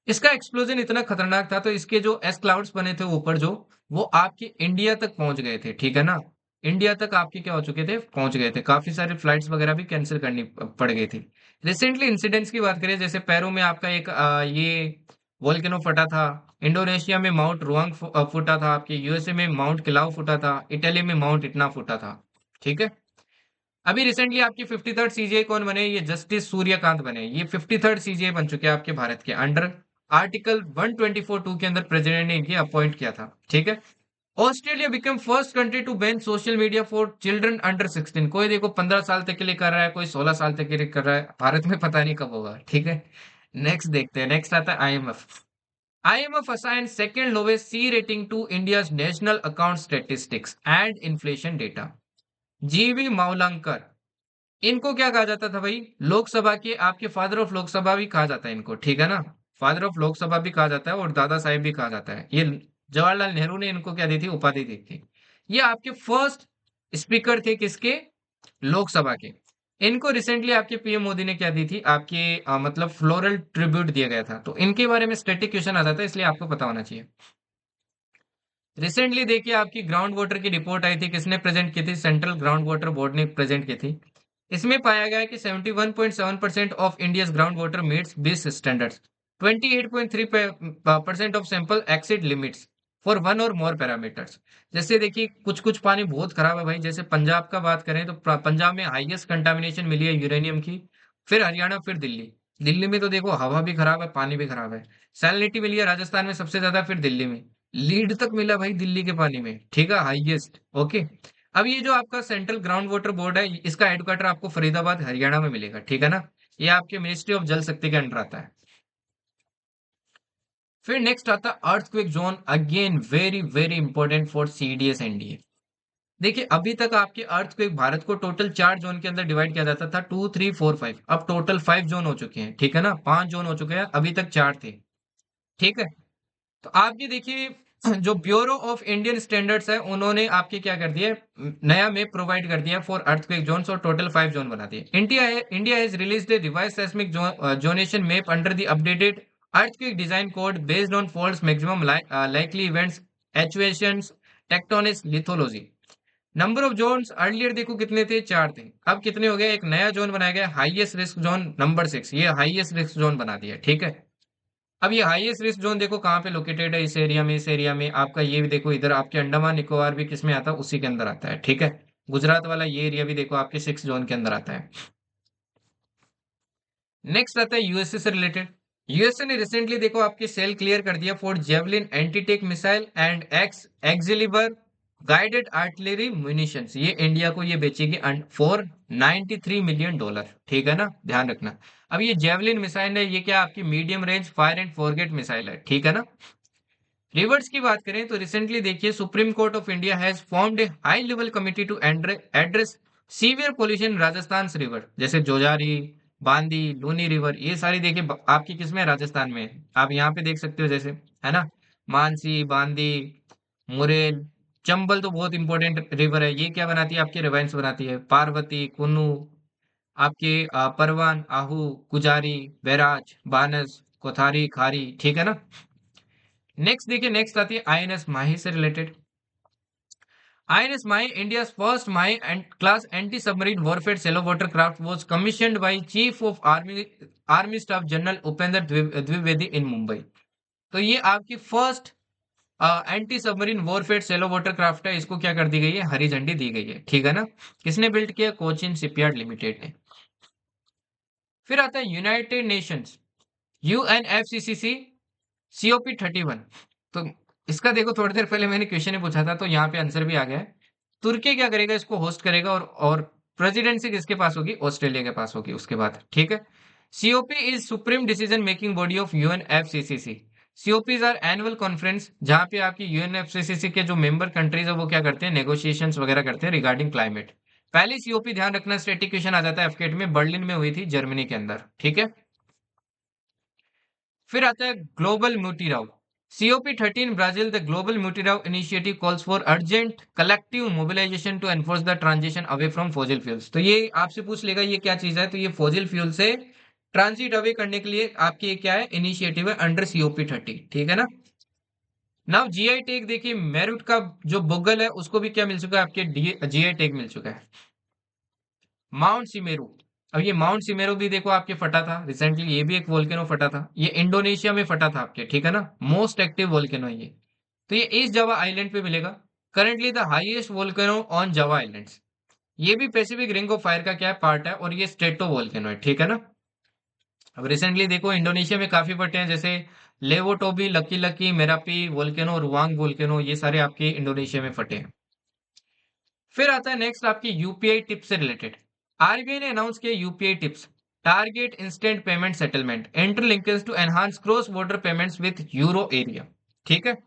Speaker 1: इसका एक्सप्लोजन इतना खतरनाक था, तो इसके जो एस क्लाउड्स बने थे ऊपर जो, वो आपके इंडिया तक पहुंच गए थे, ठीक है ना। इंडिया तक आपके क्या हो चुके थे, पहुंच गए थे। काफी सारी फ्लाइट्स वगैरह भी कैंसिल करनी पड़ गई थी। रिसेंटली इंसिडेंट्स की बात करें, जैसे पेरू में आपका एक ये वोल्केनो फटा था, इंडोनेशिया में माउंट रुआंग फूटा था, आपके यूएसए में माउंट किलाउ फूटा था, इटली में माउंट इटना फूटा था, ठीक है। अभी रिसेंटली आपकी 53rd सीजीआई कौन बने, ये जस्टिस सूर्यकांत बने। ये 53rd सीजीआई बन चुके हैं आपके भारत के अंडर, आर्टिकल 124(2) के अंदर प्रेसिडेंट ने इनकी अपॉइंट किया था, ठीक है। Australia become first country to ban social media for children under 16। कोई देखो 15 साल तक के लिए कर रहा है, कोई 16 साल तक के लिए कर रहा है, भारत में पता नहीं कब होगा, ठीक है। नेक्स्ट देखते हैं, नेक्स्ट आता है IMF. IMF assigned second lowest C rating to India's national account statistics and inflation data. जीवी मावलंकर, इनको क्या कहा जाता था भाई? लोकसभा के आपके फादर ऑफ लोकसभा भी कहा जाता है इनको, ठीक है ना? फादर ऑफ लोकसभा भी कहा जाता है और दादा साहेब भी कहा जाता है। ये जवाहरलाल नेहरू ने इनको क्या दी थी? उपाधि दी थी। ये आपके फर्स्ट स्पीकर थे किसके? लोकसभा के। इनको रिसेंटली आपके पीएम मोदी ने क्या दी थी? आपके मतलब फ्लोरल ट्रिब्यूट दिया गया था। तो इनके बारे में स्टैटिक क्वेश्चन आ जाता है, इसलिए आपको पता होना चाहिए। रिसेंटली देखिए आपकी ग्राउंड वाटर की रिपोर्ट आई थी, किसने प्रेजेंट की थी? सेंट्रल ग्राउंड वाटर बोर्ड ने प्रेजेंट की थी। इसमें पाया गया कि 71.7% of India's ground water meets BIS standards. 28.3% of sample exceed limits for one और मोर पैरामीटर्स। जैसे देखिए कुछ कुछ पानी बहुत खराब है भाई, जैसे पंजाब का बात करें तो पंजाब में हाईएस्ट कंटामिनेशन मिली है यूरेनियम की, फिर हरियाणा, फिर दिल्ली। दिल्ली में तो देखो हवा भी खराब है, पानी भी खराब है। सैलिनिटी मिली है राजस्थान में सबसे ज्यादा, फिर दिल्ली में लीड तक मिला भाई दिल्ली के पानी में, ठीक है, हाईएस्ट। ओके। अब ये जो आपका सेंट्रल ग्राउंड वाटर बोर्ड है, इसका हेडक्वार्टर आपको फरीदाबाद हरियाणा में मिलेगा, ठीक है ना? ये आपके मिनिस्ट्री ऑफ जल शक्ति के अंडर आता है। फिर नेक्स्ट आता है earthquake zone, again very very important for CDS NDA. देखिए अभी तक आपके अर्थक्वेक भारत को टोटल 4 जोन के अंदर डिवाइड किया जाता था, 2, 3, 4, 5। अब टोटल 5 जोन हो चुके हैं, ठीक है ना? 5 जोन हो चुके हैं, अभी तक 4 थे, ठीक है। तो आपकी देखिए जो ब्यूरो ऑफ इंडियन स्टैंडर्ड्स है, उन्होंने आपके क्या कर दिया, नया मैप प्रोवाइड कर दिया फॉर अर्थक्वेक जोन्स, और टोटल 5 जोन बना दिए। India has released a revised seismic zonation map under the updated earthquake design code based on faults maximum likely events actuations tectonics lithology. Number of zones earlier देखो कितने थे? 4 थे। अब कितने हो गए? एक नया जोन बनाया गया, हाईएस्ट रिस्क जोन नंबर 6। ये हाईएस्ट रिस्क जोन बना दिया, ठीक है। अब ये हाईएस्ट रिस्क जोन देखो कहाँ पे लोकेटेड है? इस एरिया में, इस एरिया में आपका ये भी देखो, इधर आपके अंडमान निकोबार भी किस में आता है? उसी के अंदर आता है, ठीक है। गुजरात वाला ये एरिया भी देखो आपके 6 जोन के अंदर आता है। नेक्स्ट आता है यूएसए से रिलेटेड। यूएसए ने रिसेंटली देखो आपके सेल क्लियर कर दिया for Javelin anti tank missile and Excalibur guided artillery munitions. ये इंडिया को ये बेचेगी फॉर $93 मिलियन, ठीक है ना? ध्यान रखना। अब ये जेवलिन मिसाइल है, ये क्या आपकी medium range fire and forget missile है, ठीक है ना? रिवर्स की बात करें तो रिसेंटली देखिए supreme court of India has formed a high level committee to address severe pollution Rajasthan river, जैसे जोजारी, बांदी, लूनी रिवर, ये सारी देखिए आपकी किसमें है? राजस्थान में है। आप यहाँ पे देख सकते हो, जैसे है ना, मानसी, बांदी, मुरेल, चंबल तो बहुत इंपॉर्टेंट रिवर है। ये क्या बनाती है? आपके रिवाइंस बनाती है। पार्वती, कुन्नू, आपके परवान, आहू, गुजारी, बैराज, बानस, कोथारी, खारी, ठीक है ना? नेक्स्ट देखिए, नेक्स्ट आती है आईएनएस माही से रिलेटेड। INS Mahe, India first Mahe and class anti submarine warfare shallow water craft was commissioned by chief of army staff general Upendra Dwivedi in Mumbai. तो ये आपकी first anti submarine warfare shallow water craft है। इसको क्या कर दी गई है? हरी झंडी दी गई है, ठीक है ना? किसने बिल्ड किया? कोचिन शिपयार्ड लिमिटेड ने। फिर आता है यूनाइटेड नेशंस, यूएनएफसीसीसी, COP31। तो इसका देखो थोड़ी देर पहले मैंने क्वेश्चन ही पूछा था, तो यहाँ पे आंसर भी आ गया है। तुर्की क्या करेगा? इसको होस्ट करेगा, और प्रेसिडेंसी किसके पास होगी? ऑस्ट्रेलिया के पास होगी उसके बाद, ठीक है। COP is supreme decision making body of UNFCCC। COPs are annual conference, जहाँ पे आपकी UNFCCC के जो मेंबर कंट्रीज है वो क्या करते हैं? नेगोशिएशंस वगैरह करते हैं रिगार्डिंग क्लाइमेट। पहली COP, ध्यान रखना, स्टैटिक क्वेश्चन आ जाता है एफकेट में, बर्लिन में हुई थी, जर्मनी के अंदर, ठीक है। फिर आता है global Mutirao, COP13 Brazil. The global Mutirao initiative calls for urgent collective mobilization to enforce the transition away from fossil fuels. तो ये आपसे पूछ लेगा ये क्या चीज है, तो ये फॉसिल फ्यूल से ट्रांजिट अवे करने के लिए आपकी ये क्या है? इनिशिएटिव है अंडर COP30, ठीक है ना? नाउ जीआई टैग देखिए, मेरिट का जो बुगल है उसको भी क्या मिल चुका है? आपके जीआई टैग मिल चुका है। माउंट सिमेरू, अब ये माउंट सिमेरू भी देखो आपके फटा था रिसेंटली, ये भी एक वोल्केनो फटा था, ये इंडोनेशिया में फटा था आपके, ठीक है ना? मोस्ट एक्टिव वोल्केनो है ये। तो ये ईस्ट जावा आइलैंड पे मिलेगा। Currently the highest volcano on Java islands. ये भी पैसिफिक रिंग ऑफ फायर का क्या है? पार्ट है, और ये स्ट्रेटो वोल्केनो है, ठीक है ना? अब रिसेंटली देखो इंडोनेशिया में काफी फटे हैं, जैसे Lewotobi, Laki Laki, Merapi volcano, Ruang volcano, ये सारे आपके इंडोनेशिया में फटे हैं। फिर आता है नेक्स्ट आपकी यूपीआई टिप्स से रिलेटेड। आरबीआई ने अनाउंस किया UPI TIPS. Target instant payment settlement interlinkage to enhance cross border payments with euro area. ठीक है,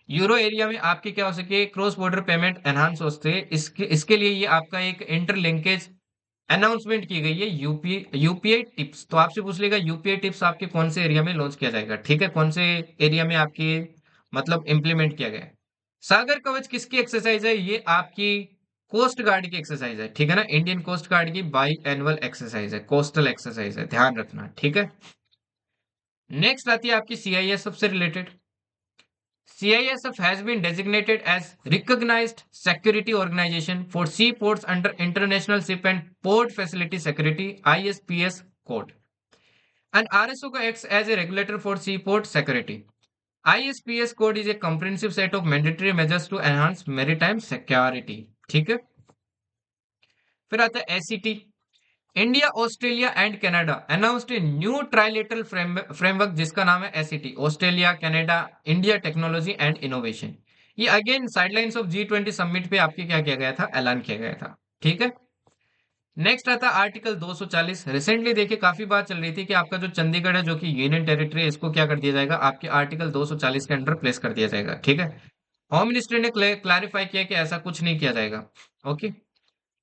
Speaker 1: यूरो एरिया में आपके क्या हो सके, क्रॉस बॉर्डर पेमेंट एनहांस हो सके, इसके इसके लिए ये आपका एक इंटरलिंकेज अनाउंसमेंट की गई है यूपीआई टिप्स। तो आपसे पूछ लेगा यूपीआई टिप्स आपके कौन से एरिया में लॉन्च किया जाएगा, ठीक है, कौन से एरिया में आपकी मतलब इंप्लीमेंट किया गया है। सागर कवच किसकी एक्सरसाइज है, ये आपकी कोस्ट गार्ड की एक्सरसाइज है, ठीक है ना, इंडियन कोस्ट गार्ड की बाई एनुअल एक्सरसाइज है, कोस्टल एक्सरसाइज है, ध्यान रखना, ठीक है। नेक्स्ट आती है आपकी सीआईएसएफ से related. CISF has been designated as recognized security organization for seaports under International Ship and Port Facility Security (ISPS) code. And RSO acts as a regulator for seaport security. ISPS code is a comprehensive set of mandatory measures to enhance maritime security. ठीक है, फिर आता है SCT। India, Australia and Canada announced a new trilateral framework जिसका नाम है SET, Australia, Canada, India technology and innovation. ये again sidelines of G20 summit पे आपके क्या किया गया था, ऐलान किया गया था, ठीक है। नेक्स्ट आता है आर्टिकल 240। रिसेंटली देखिए काफी बात चल रही थी कि आपका जो चंडीगढ़ है जो कि यूनियन टेरिटरी है, इसको क्या कर दिया जाएगा, आपके आर्टिकल 240 के अंडर प्लेस कर दिया जाएगा, ठीक है। होम मिनिस्ट्री ने क्लैरिफाई किया कि ऐसा कुछ नहीं किया जाएगा, ओके,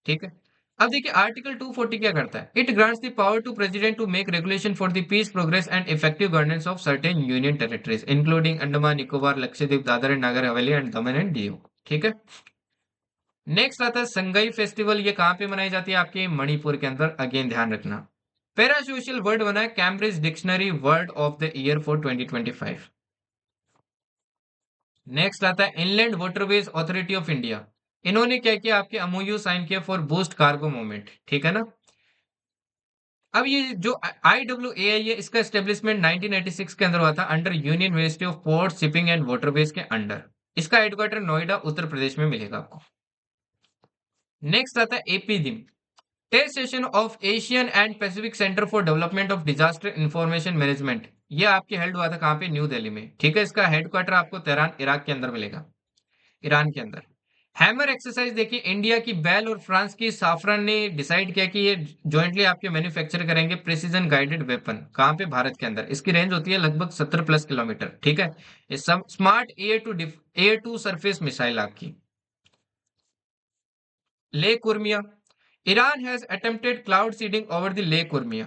Speaker 1: ठीक है। अब देखिए आर्टिकल 240 क्या करता है, it grants the power to president to make regulation for the peace, progress and effective governance of certain union territories including Andaman Nicobar, Lakshadweep, Dadra and Nagar Haveli and Daman and Diu, ठीक है। नेक्स्ट आता है संगई फेस्टिवल। ये कहाँ पे मनाई जाती है, आपके मणिपुर के अंदर, अगेन ध्यान रखना। पैरा सोशल वर्ड बना है Cambridge dictionary word of the year for 2025। Next आता है inland waterways authority of India. इन्होंने क्या किया, आपके एमओयू साइन किया फॉर बूस्ट कार्गो मूवमेंट, ठीक है ना। अब ये जो IWAI है, इसका एस्टेब्लिशमेंट 1986 के अंदर हुआ था under union ministry of port, shipping and waterways के अंडर। इसका हेडक्वार्टर नोएडा, उत्तर प्रदेश में मिलेगा आपको। नेक्स्ट आता है APDIM, test session of Asian and Pacific centre for development of disaster information management. ये आपके हेल्ड हुआ था कहाँ पे, न्यू दिल्ली में, ठीक है। इसका हेडक्वार्टर आपको तेहरान, इराक के अंदर मिलेगा, ईरान के अंदर। हैमर एक्सरसाइज देखिए, इंडिया की बेल और फ्रांस की साफरन ने डिसाइड किया कि ये जॉइंटली आपके मैन्युफैक्चर करेंगे प्रिसीजन गाइडेड वेपन, कहाँ पे, भारत के अंदर। इसकी रेंज होती है लगभग 17+ किलोमीटर, ठीक है। ये सब smart air to surface missile आपकी। Lake Urmia, Iran has attempted cloud seeding over the lake Urmia.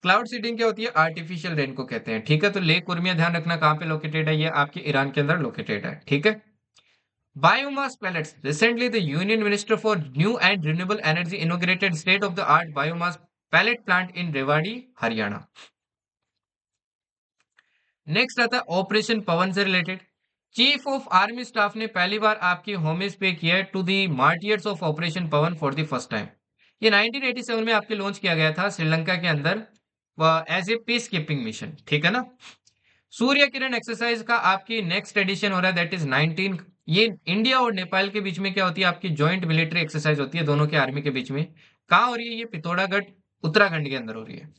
Speaker 1: Cloud seeding क्या होती है, आर्टिफिशियल रेन को कहते हैं, ठीक है। तो लेक उर्मिया ध्यान रखना कहाँ पे लोकेटेड है, ये आपके ईरान के अंदर लोकेटेड है, ठीक है। Biomass pellets. Recently, the Union Minister for New and Renewable Energy inaugurated state-of-the-art biomass pellet plant in Rewari, Haryana. Next आता है ऑपरेशन पवन से related. Chief of army staff ने पहली बार आपकी होमेज पे किया to the martyrs of operation Pawan for the first time. ये 1987 में आपके लॉन्च किया गया था श्रीलंका के अंदर as a peace keeping mission, ठीक है ना। सूर्य किरण एक्सरसाइज का आपकी नेक्स्ट एडिशन हो रहा है, दैट इज 19। ये इंडिया और नेपाल के बीच में क्या होती है, आपकी जॉइंट मिलिट्री एक्सरसाइज होती है दोनों के आर्मी के बीच में। कहाँ हो रही है, ये पिथौरागढ़, उत्तराखंड के अंदर हो रही है।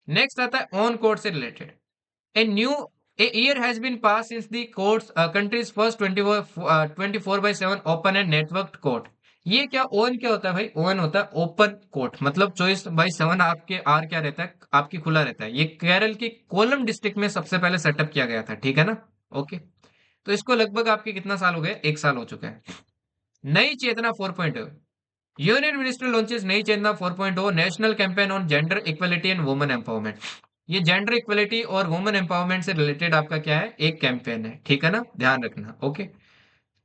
Speaker 1: नेक्स्ट आता है ऑन कोर्ट से related. A new a year has been pass since the courts country's first 24/7 open and networked court. ये क्या ओन क्या होता है भाई, ओन होता है ओपन कोर्ट, मतलब 24/7 आपके आर क्या रहता है, आपकी खुला रहता है। ये केरल के कोलम डिस्ट्रिक्ट में सबसे पहले सेटअप किया गया था, ठीक है ना, ओके। तो इसको लगभग आपके कितना साल हो गए, 1 साल हो चुका है। नई चेतना 4.0। यूनियन मिनिस्टर लॉन्चेस नई चेतना 4.0 national campaign on gender equality and women empowerment. ये जेंडर इक्वलिटी और वुमेन एम्पावरमेंट से रिलेटेड आपका क्या है, एक कैंपेन है, ठीक है ना, ध्यान रखना, okay.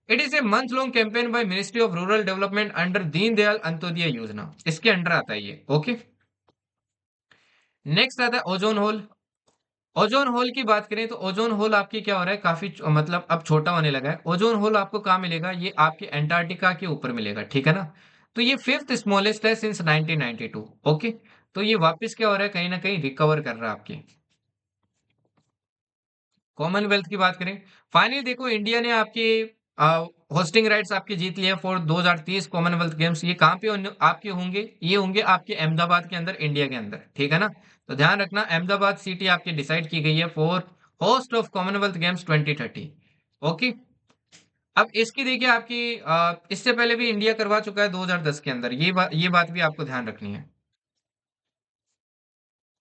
Speaker 1: It is a month long campaign by ministry of rural development under Deendayal Antyodaya योजना, इसके अंडर आता है ये, ओके। नेक्स्ट आता है ओजोन होल। ओजोन होल की बात करें तो ओजोन होल आपकी क्या हो रहा है, काफी मतलब अब छोटा होने लगा है। ओजोन होल आपको कहाँ मिलेगा, ये आपके एंटार्क्टिका के ऊपर मिलेगा, ठीक है ना। तो ये फिफ्थ स्मॉलेस्ट है सिंस 1992, ओके। तो ये वापस क्या हो रहा है, कहीं ना कहीं रिकवर कर रहा है आपके। कॉमनवेल्थ की बात करें, फाइनली देखो इंडिया ने आपके होस्टिंग राइट्स आपके जीत लिए फॉर 2030 कॉमनवेल्थ गेम्स। ये कहाँ पे आपके होंगे, ये होंगे आपके अहमदाबाद के अंदर, इंडिया के अंदर, ठीक है ना। तो ध्यान रखना अहमदाबाद सिटी आपकी डिसाइड की गई है for host of Commonwealth games 2030, okay. अब इसकी देखिए आपकी इससे पहले भी इंडिया करवा चुका है 2010 के अंदर, ये बात भी आपको ध्यान रखनी है।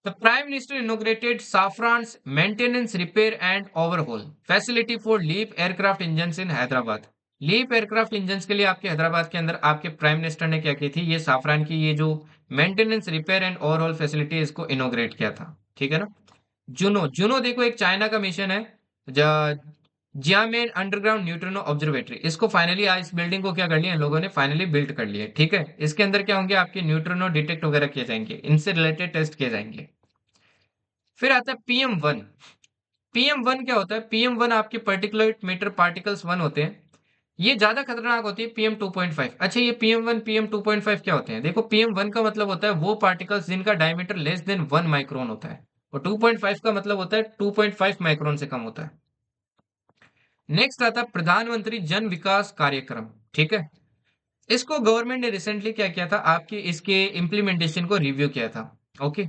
Speaker 1: The Prime Minister inaugurated Safran's maintenance, repair and overhaul facility for LEAP aircraft engines in Hyderabad. LEAP aircraft engine के लिए आपके हैदराबाद के अंदर आपके प्राइम मिनिस्टर ने क्या की थी, ये साफरान की ये जो maintenance, repair and overall facility इसको इनोग्रेट किया था। ठीक है ना। जुनो जुनो देखो एक चाइना का मिशन है। जियामेन अंडरग्राउंड न्यूट्रिनो ऑब्जर्वेटरी, इसको फाइनली आज इस बिल्डिंग को क्या कर लिया इन लोगों ने, फाइनली बिल्ड कर लिया। ठीक है, इसके अंदर क्या होंगे, आपके न्यूट्रिनो डिटेक्ट वगैरह किए जाएंगे, इनसे रिलेटेड टेस्ट किए जाएंगे। फिर आता है PM1। PM1 क्या होता है, PM1 आपके पर्टिकुलर मैटर पार्टिकल्स 1 होते हैं, ये ज्यादा खतरनाक होती है PM2.5। अच्छा, ये PM1 PM2.5 क्या होते हैं, देखो PM1 का मतलब होता है वो पार्टिकल्स जिनका डायमीटर लेस देन 1 माइक्रोन होता है, और 2.5 का मतलब होता है 2.5 माइक्रोन से कम होता है। नेक्स्ट आता है प्रधानमंत्री जन विकास कार्यक्रम। ठीक है, इसको गवर्नमेंट ने रिसेंटली क्या किया था, आपके इसके इम्प्लीमेंटेशन को रिव्यू किया था। ओके,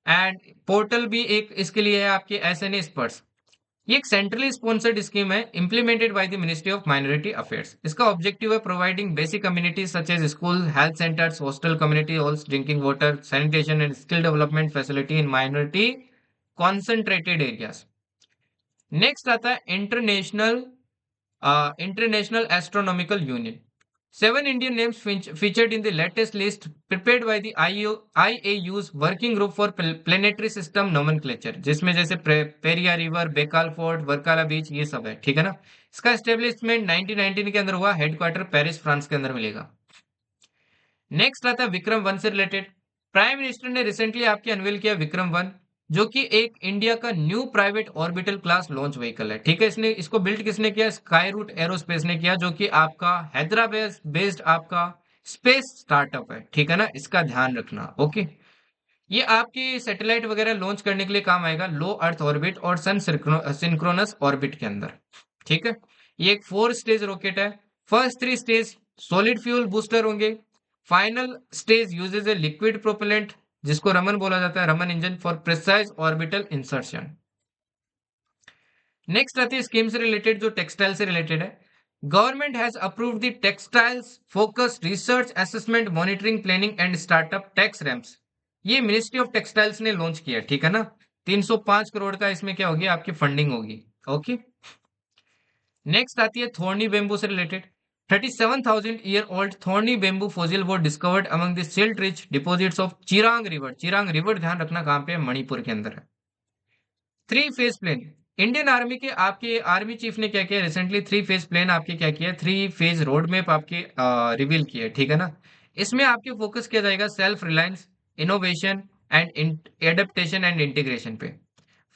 Speaker 1: एंड पोर्टल भी एक इसके लिए है आपके SNA एक्सपर्ट्स। ये एक सेंट्रली स्पॉन्सर्ड स्कीम है, implemented by the ministry of minority affairs. इसका ऑब्जेक्टिव है providing basic communities such as school, health centres, hostel, community halls, drinking water, sanitation and skill development facility in minority concentrated areas. Next आता है international astronomical union. Seven Indian names featured in the latest list prepared by the IAU's Working Group for Planetary System Nomenclature, जिसमें जैसे Periyar river, Baikal fort, वर्काला बीच, ये सब है। ठीक है ना। इसका एस्टेब्लिशमेंट 1919 के अंदर हुआ, हेडक्वार्टर पेरिस फ्रांस के अंदर मिलेगा। नेक्स्ट आता है विक्रम 1 से रिलेटेड। प्राइम मिनिस्टर ने रिसेंटली आपके अनवील किया विक्रम 1, जो कि एक इंडिया का new private orbital class launch vehicle है। ठीक है, इसने इसको बिल्ड किसने किया, स्काई रूट एरोस्पेस ने किया, जो कि आपका हैदराबाद बेस्ड आपका स्पेस स्टार्टअप है। ठीक है ना, इसका ध्यान रखना। ओके, ये आपकी सैटेलाइट वगैरह लॉन्च करने के लिए काम आएगा, लो अर्थ ऑर्बिट और सन सिंक्रोनस ऑर्बिट के अंदर। ठीक है, ये एक 4 स्टेज रॉकेट है। First 3 stage solid fuel booster होंगे। Final stage uses a liquid propellant, जिसको रमन बोला जाता है, Raman engine for precise orbital insertion. Next आती है स्कीम से रिलेटेड, जो टेक्सटाइल से रिलेटेड है। Government has approved the textiles focus research assessment monitoring planning and startup tex rams, ये मिनिस्ट्री ऑफ टेक्सटाइल्स ने लॉन्च किया। ठीक है ना, 305 करोड़ का इसमें क्या होगी, आपकी फंडिंग होगी। ओके, नेक्स्ट आती है थोर्नी बेम्बू से related. 37,000 year old thorny bamboo fossil वो discovered among the silt rich deposits of Chirang river. Chirang river ध्यान रखना कहाँ पे है, मणिपुर के अंदर है। 3 फेज प्लेन, इंडियन आर्मी के आपके आर्मी चीफ ने क्या किया रिसेंटली, 3 फेज प्लेन आपके क्या किया, 3 फेज रोड मैप आपके रिवील किया। ठीक है ना, इसमें आपके फोकस किया जाएगा self reliance, innovation and adaptation and integration पे।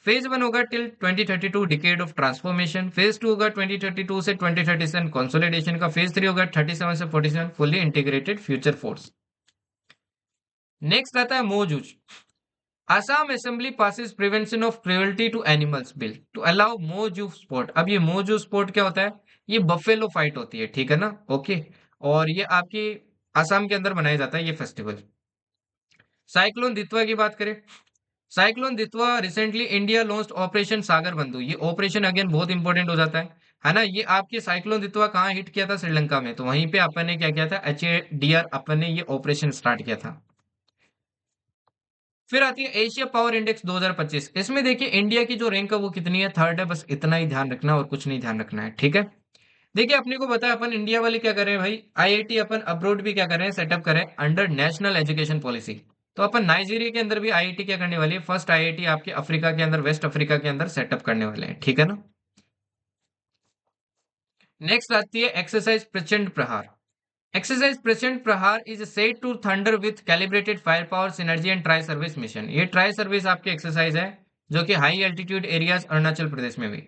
Speaker 1: फेज 1 होगा till 2032 decade of transformation, phase 2 होगा 2032 से 2037 कंसोलिडेशन का, फेज 3 होगा 37 से 47 fully integrated future force. Next आता है मोजूज। Assam Assembly passes Prevention of Cruelty to Animals Bill to allow मोजू स्पोर्ट। अब ये मोजू स्पोर्ट क्या होता है, ये बफेलो फाइट होती है। ठीक है ना। ओके, और ये आपकी असम के अंदर मनाया जाता है ये फेस्टिवल। साइक्लोन दितवा की बात करें, cyclone Ditwah recently India launched operation Sagar Bandhu. ये ऑपरेशन अगेन बहुत इंपॉर्टेंट हो जाता है ना। ये आपके साइक्लोन दितवा कहाँ हिट किया था, श्रीलंका में, तो वहीं पे अपन ने क्या किया था, HADR अपन ने ये ऑपरेशन स्टार्ट किया था। फिर आती है एशिया पावर इंडेक्स 2025। इसमें देखिए इंडिया की जो रैंक है वो कितनी है, थर्ड है। बस इतना ही ध्यान रखना और कुछ नहीं ध्यान रखना है। ठीक है, देखिए अपने को बताया अपन इंडिया वाले क्या कर रहे हैं भाई, IIT अपन अब्रोड भी क्या कर रहे हैं, सेटअप कर रहे हैं अंडर नेशनल एजुकेशन पॉलिसी। तो अपन नाइजीरिया के अंदर भी IIT क्या करने वाली है, फर्स्ट IIT आपके अफ्रीका के अंदर, वेस्ट अफ्रीका के अंदर सेटअप करने वाले हैं। ठीक है ना। नेक्स्ट आती है एक्सरसाइज प्रचंड प्रहार। Exercise Present Prahar is said to thunder with calibrated firepower, synergy and tri service mission. ये ट्राई सर्विस आपकी एक्सरसाइज है, जो कि high altitude areas Arunachal Pradesh में हुई।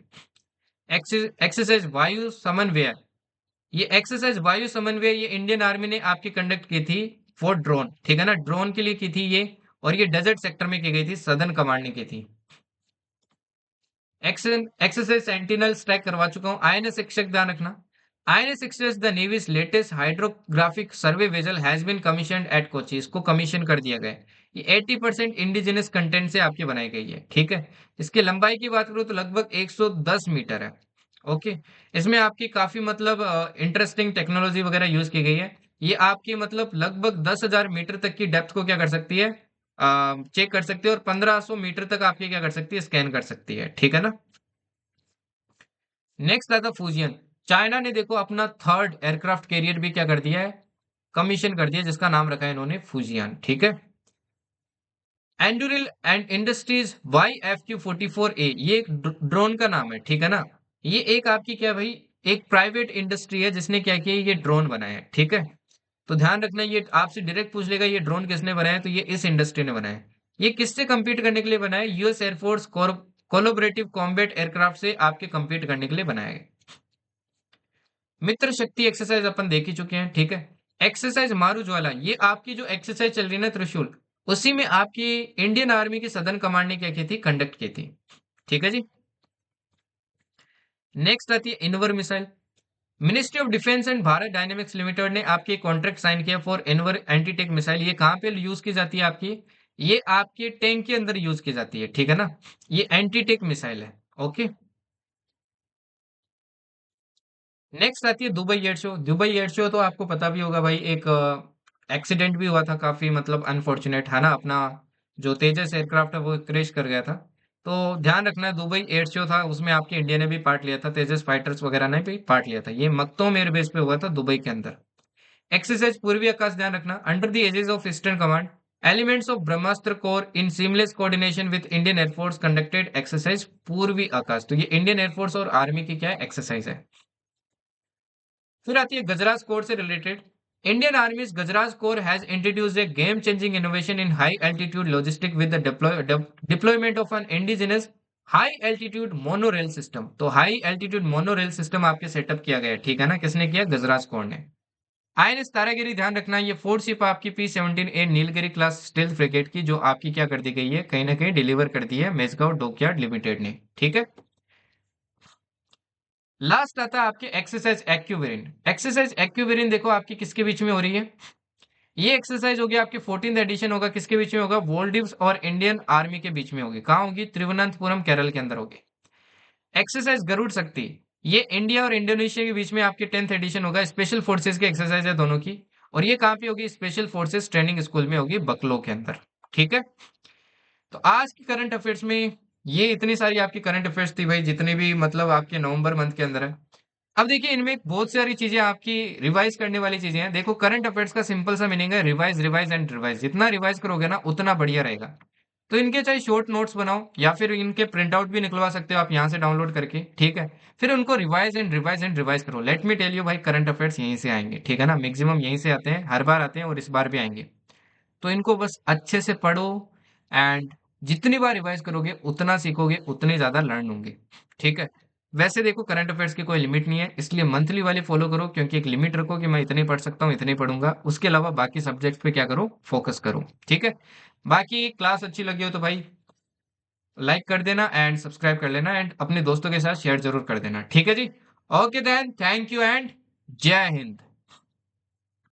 Speaker 1: एक्सरसाइज वायु समन्वय, ये एक्सरसाइज वायु समन्वय ये इंडियन आर्मी ने आपकी कंडक्ट की थी फॉर ड्रोन। ठीक है ना, ड्रोन के लिए की थी ये, और ये डेजर्ट सेक्टर में की गई थी, सदर्न कमांड ने की थी। एक्सरसाइज सेंटिनल स्ट्राइक करवा चुका हूँ। INS शिक्षक ध्यान रखना, INS Express the navy's latest hydrographic survey vessel has been commissioned at Kochi. इसको कमीशन कर दिया गया है। ये 80% इंडिजिनस कंटेंट से आपकी बनाई गई है। ठीक है, इसकी लंबाई की बात करूँ तो लगभग 110 मीटर है। ओके, इसमें आपकी काफी मतलब इंटरेस्टिंग टेक्नोलॉजी वगैरह यूज की गई है। ये आपकी मतलब लगभग 10,000 मीटर तक की डेप्थ को क्या कर सकती है, चेक कर सकती है और 1500 मीटर तक आपके क्या कर सकती है, स्कैन कर सकती है, ठीक है ना। नेक्स्ट आता फ्यूजियन। चाइना ने देखो अपना थर्ड एयरक्राफ्ट कैरियर भी क्या कर दिया है, कमीशन कर दिया, जिसका नाम रखा है इन्होंने फ्यूजियन, ठीक है। एंड्यूरिल एंड इंडस्ट्रीज YFQ-44A, ये एक ड्रोन का नाम है, ठीक है ना। ये एक आपकी क्या भाई, एक प्राइवेट इंडस्ट्री है जिसने क्या किया, ये ड्रोन बनाया है, ठीक है। तो ध्यान रखना, ये आपसे डायरेक्ट पूछ लेगा ये ड्रोन किसने बनाया है, तो ये इस इंडस्ट्री ने बनाया है। ये किससे compete करने के लिए बनाया है, US air force collaborative combat aircraft से आपके compete करने के लिए बनाया है। मित्र शक्ति एक्सरसाइज अपन देख ही चुके हैं, ठीक है। एक्सरसाइज मारूज्वाला, ये आपकी जो एक्सरसाइज चल रही है ना त्रिशूल, उसी में आपकी इंडियन आर्मी की सदर्न कमांड ने क्या की थी, कंडक्ट की थी, ठीक है जी। नेक्स्ट आती है Invar missile. Ministry of defence and Bharat dynamics limited ने आपके कॉन्ट्रैक्ट साइन किया for Invar anti tank missile. ये कहाँ पे यूज की जाती है आपकी, ये आपके टैंक के अंदर यूज की जाती है, ठीक है ना। ये एंटी टेक मिसाइल है, ओके। नेक्स्ट आती है Dubai air show. Dubai air show तो आपको पता भी होगा भाई, एक एक्सीडेंट भी हुआ था, काफी मतलब अनफॉर्चुनेट है ना, अपना जो तेजस एयरक्राफ्ट है वो क्रैश कर गया था। तो ध्यान रखना, दुबई एयर शो था, उसमें आपकी इंडिया ने भी पार्ट लिया था, तेजस फाइटर्स वगैरह ने भी पार्ट लिया था। ये मक्तोम एयरबेस पे हुआ था, दुबई के अंदर। एक्सरसाइज पूर्वी आकाश, ध्यान रखना, under the aegis of eastern command elements of Brahmastra corps in seamless coordination with Indian air force conducted exercise Purvi Akash. तो ये इंडियन एयरफोर्स और आर्मी की क्या है, एक्सरसाइज है। फिर आती है गजराज कोर से related. Indian army's Gajraj corps has introduced a game changing innovation in high altitude logistic with the deployment of an indigenous high altitude monorail system. तो हाई एल्टीट्यूड मोनोरेल सिस्टम आपके सेटअप किया गया है, ठीक है ना, किसने किया, गजराज कोर ने। आईएनएस तारागिरी, ध्यान रखना, ये फोर्थ शिप आपकी P-17A Nilgiri class stealth frigate की, जो आपकी क्या कर दी गई है, कहीं ना कहीं डिलीवर कर दी है मेजगांव डॉकयार्ड लिमिटेड ने, ठीक है। लास्ट आता है आपके एक्सरसाइज एक्यूवेरिन। एक्सरसाइज एक्यूवेरिन देखो आपकी किसके बीच में हो रही है, ये एक्सरसाइज होगी आपकी 14th एडिशन होगा, किसके बीच में होगा, वोल्डिव्स और इंडियन आर्मी के बीच में होगी। कहाँ होगी, तिरुवनंतपुरम केरल के अंदर होगी। एक्सरसाइज गरुड़ शक्ति, ये इंडिया और इंडोनेशिया के बीच में आपकी 10th एडिशन होगा, स्पेशल फोर्सेज की एक्सरसाइज है दोनों की। और ये कहाँ पे होगी, स्पेशल फोर्सेज ट्रेनिंग स्कूल में होगी, बकलो के अंदर, ठीक है। तो आज की करंट अफेयर्स में ये इतनी सारी आपकी करंट अफेयर्स थी भाई, जितने भी मतलब आपके नवंबर मंथ के अंदर है। अब देखिए इनमें बहुत सारी चीजें आपकी रिवाइज करने वाली चीजें हैं। देखो करंट अफेयर्स का सिंपल सा मीनिंग है रिवाइज, रिवाइज एंड रिवाइज। जितना रिवाइज करोगे ना उतना बढ़िया रहेगा। तो इनके चाहे शॉर्ट नोट्स बनाओ या फिर इनके प्रिंट आउट भी निकलवा सकते हो आप यहाँ से डाउनलोड करके, ठीक है। फिर उनको revise and revise and revise करो। लेट मी टेल यू भाई, करंट अफेयर्स यहीं से आएंगे, ठीक है ना, मैक्सिमम यहीं से आते हैं, हर बार आते हैं और इस बार भी आएंगे। तो इनको बस अच्छे से पढ़ो एंड जितनी बार रिवाइज करोगे उतना सीखोगे, उतने ज्यादा लर्न होंगे, ठीक है। वैसे देखो करंट अफेयर्स की कोई लिमिट नहीं है, इसलिए मंथली वाले फॉलो करो, क्योंकि एक लिमिट रखो कि मैं इतने पढ़ सकता हूँ, इतने पढ़ूंगा, उसके अलावा बाकी सब्जेक्ट पे क्या करो, फोकस करो, ठीक है। बाकी क्लास अच्छी लगी हो तो भाई लाइक कर देना एंड सब्सक्राइब कर लेना एंड अपने दोस्तों के साथ शेयर जरूर कर देना, ठीक है जी। Okay then, thank you and Jai Hind.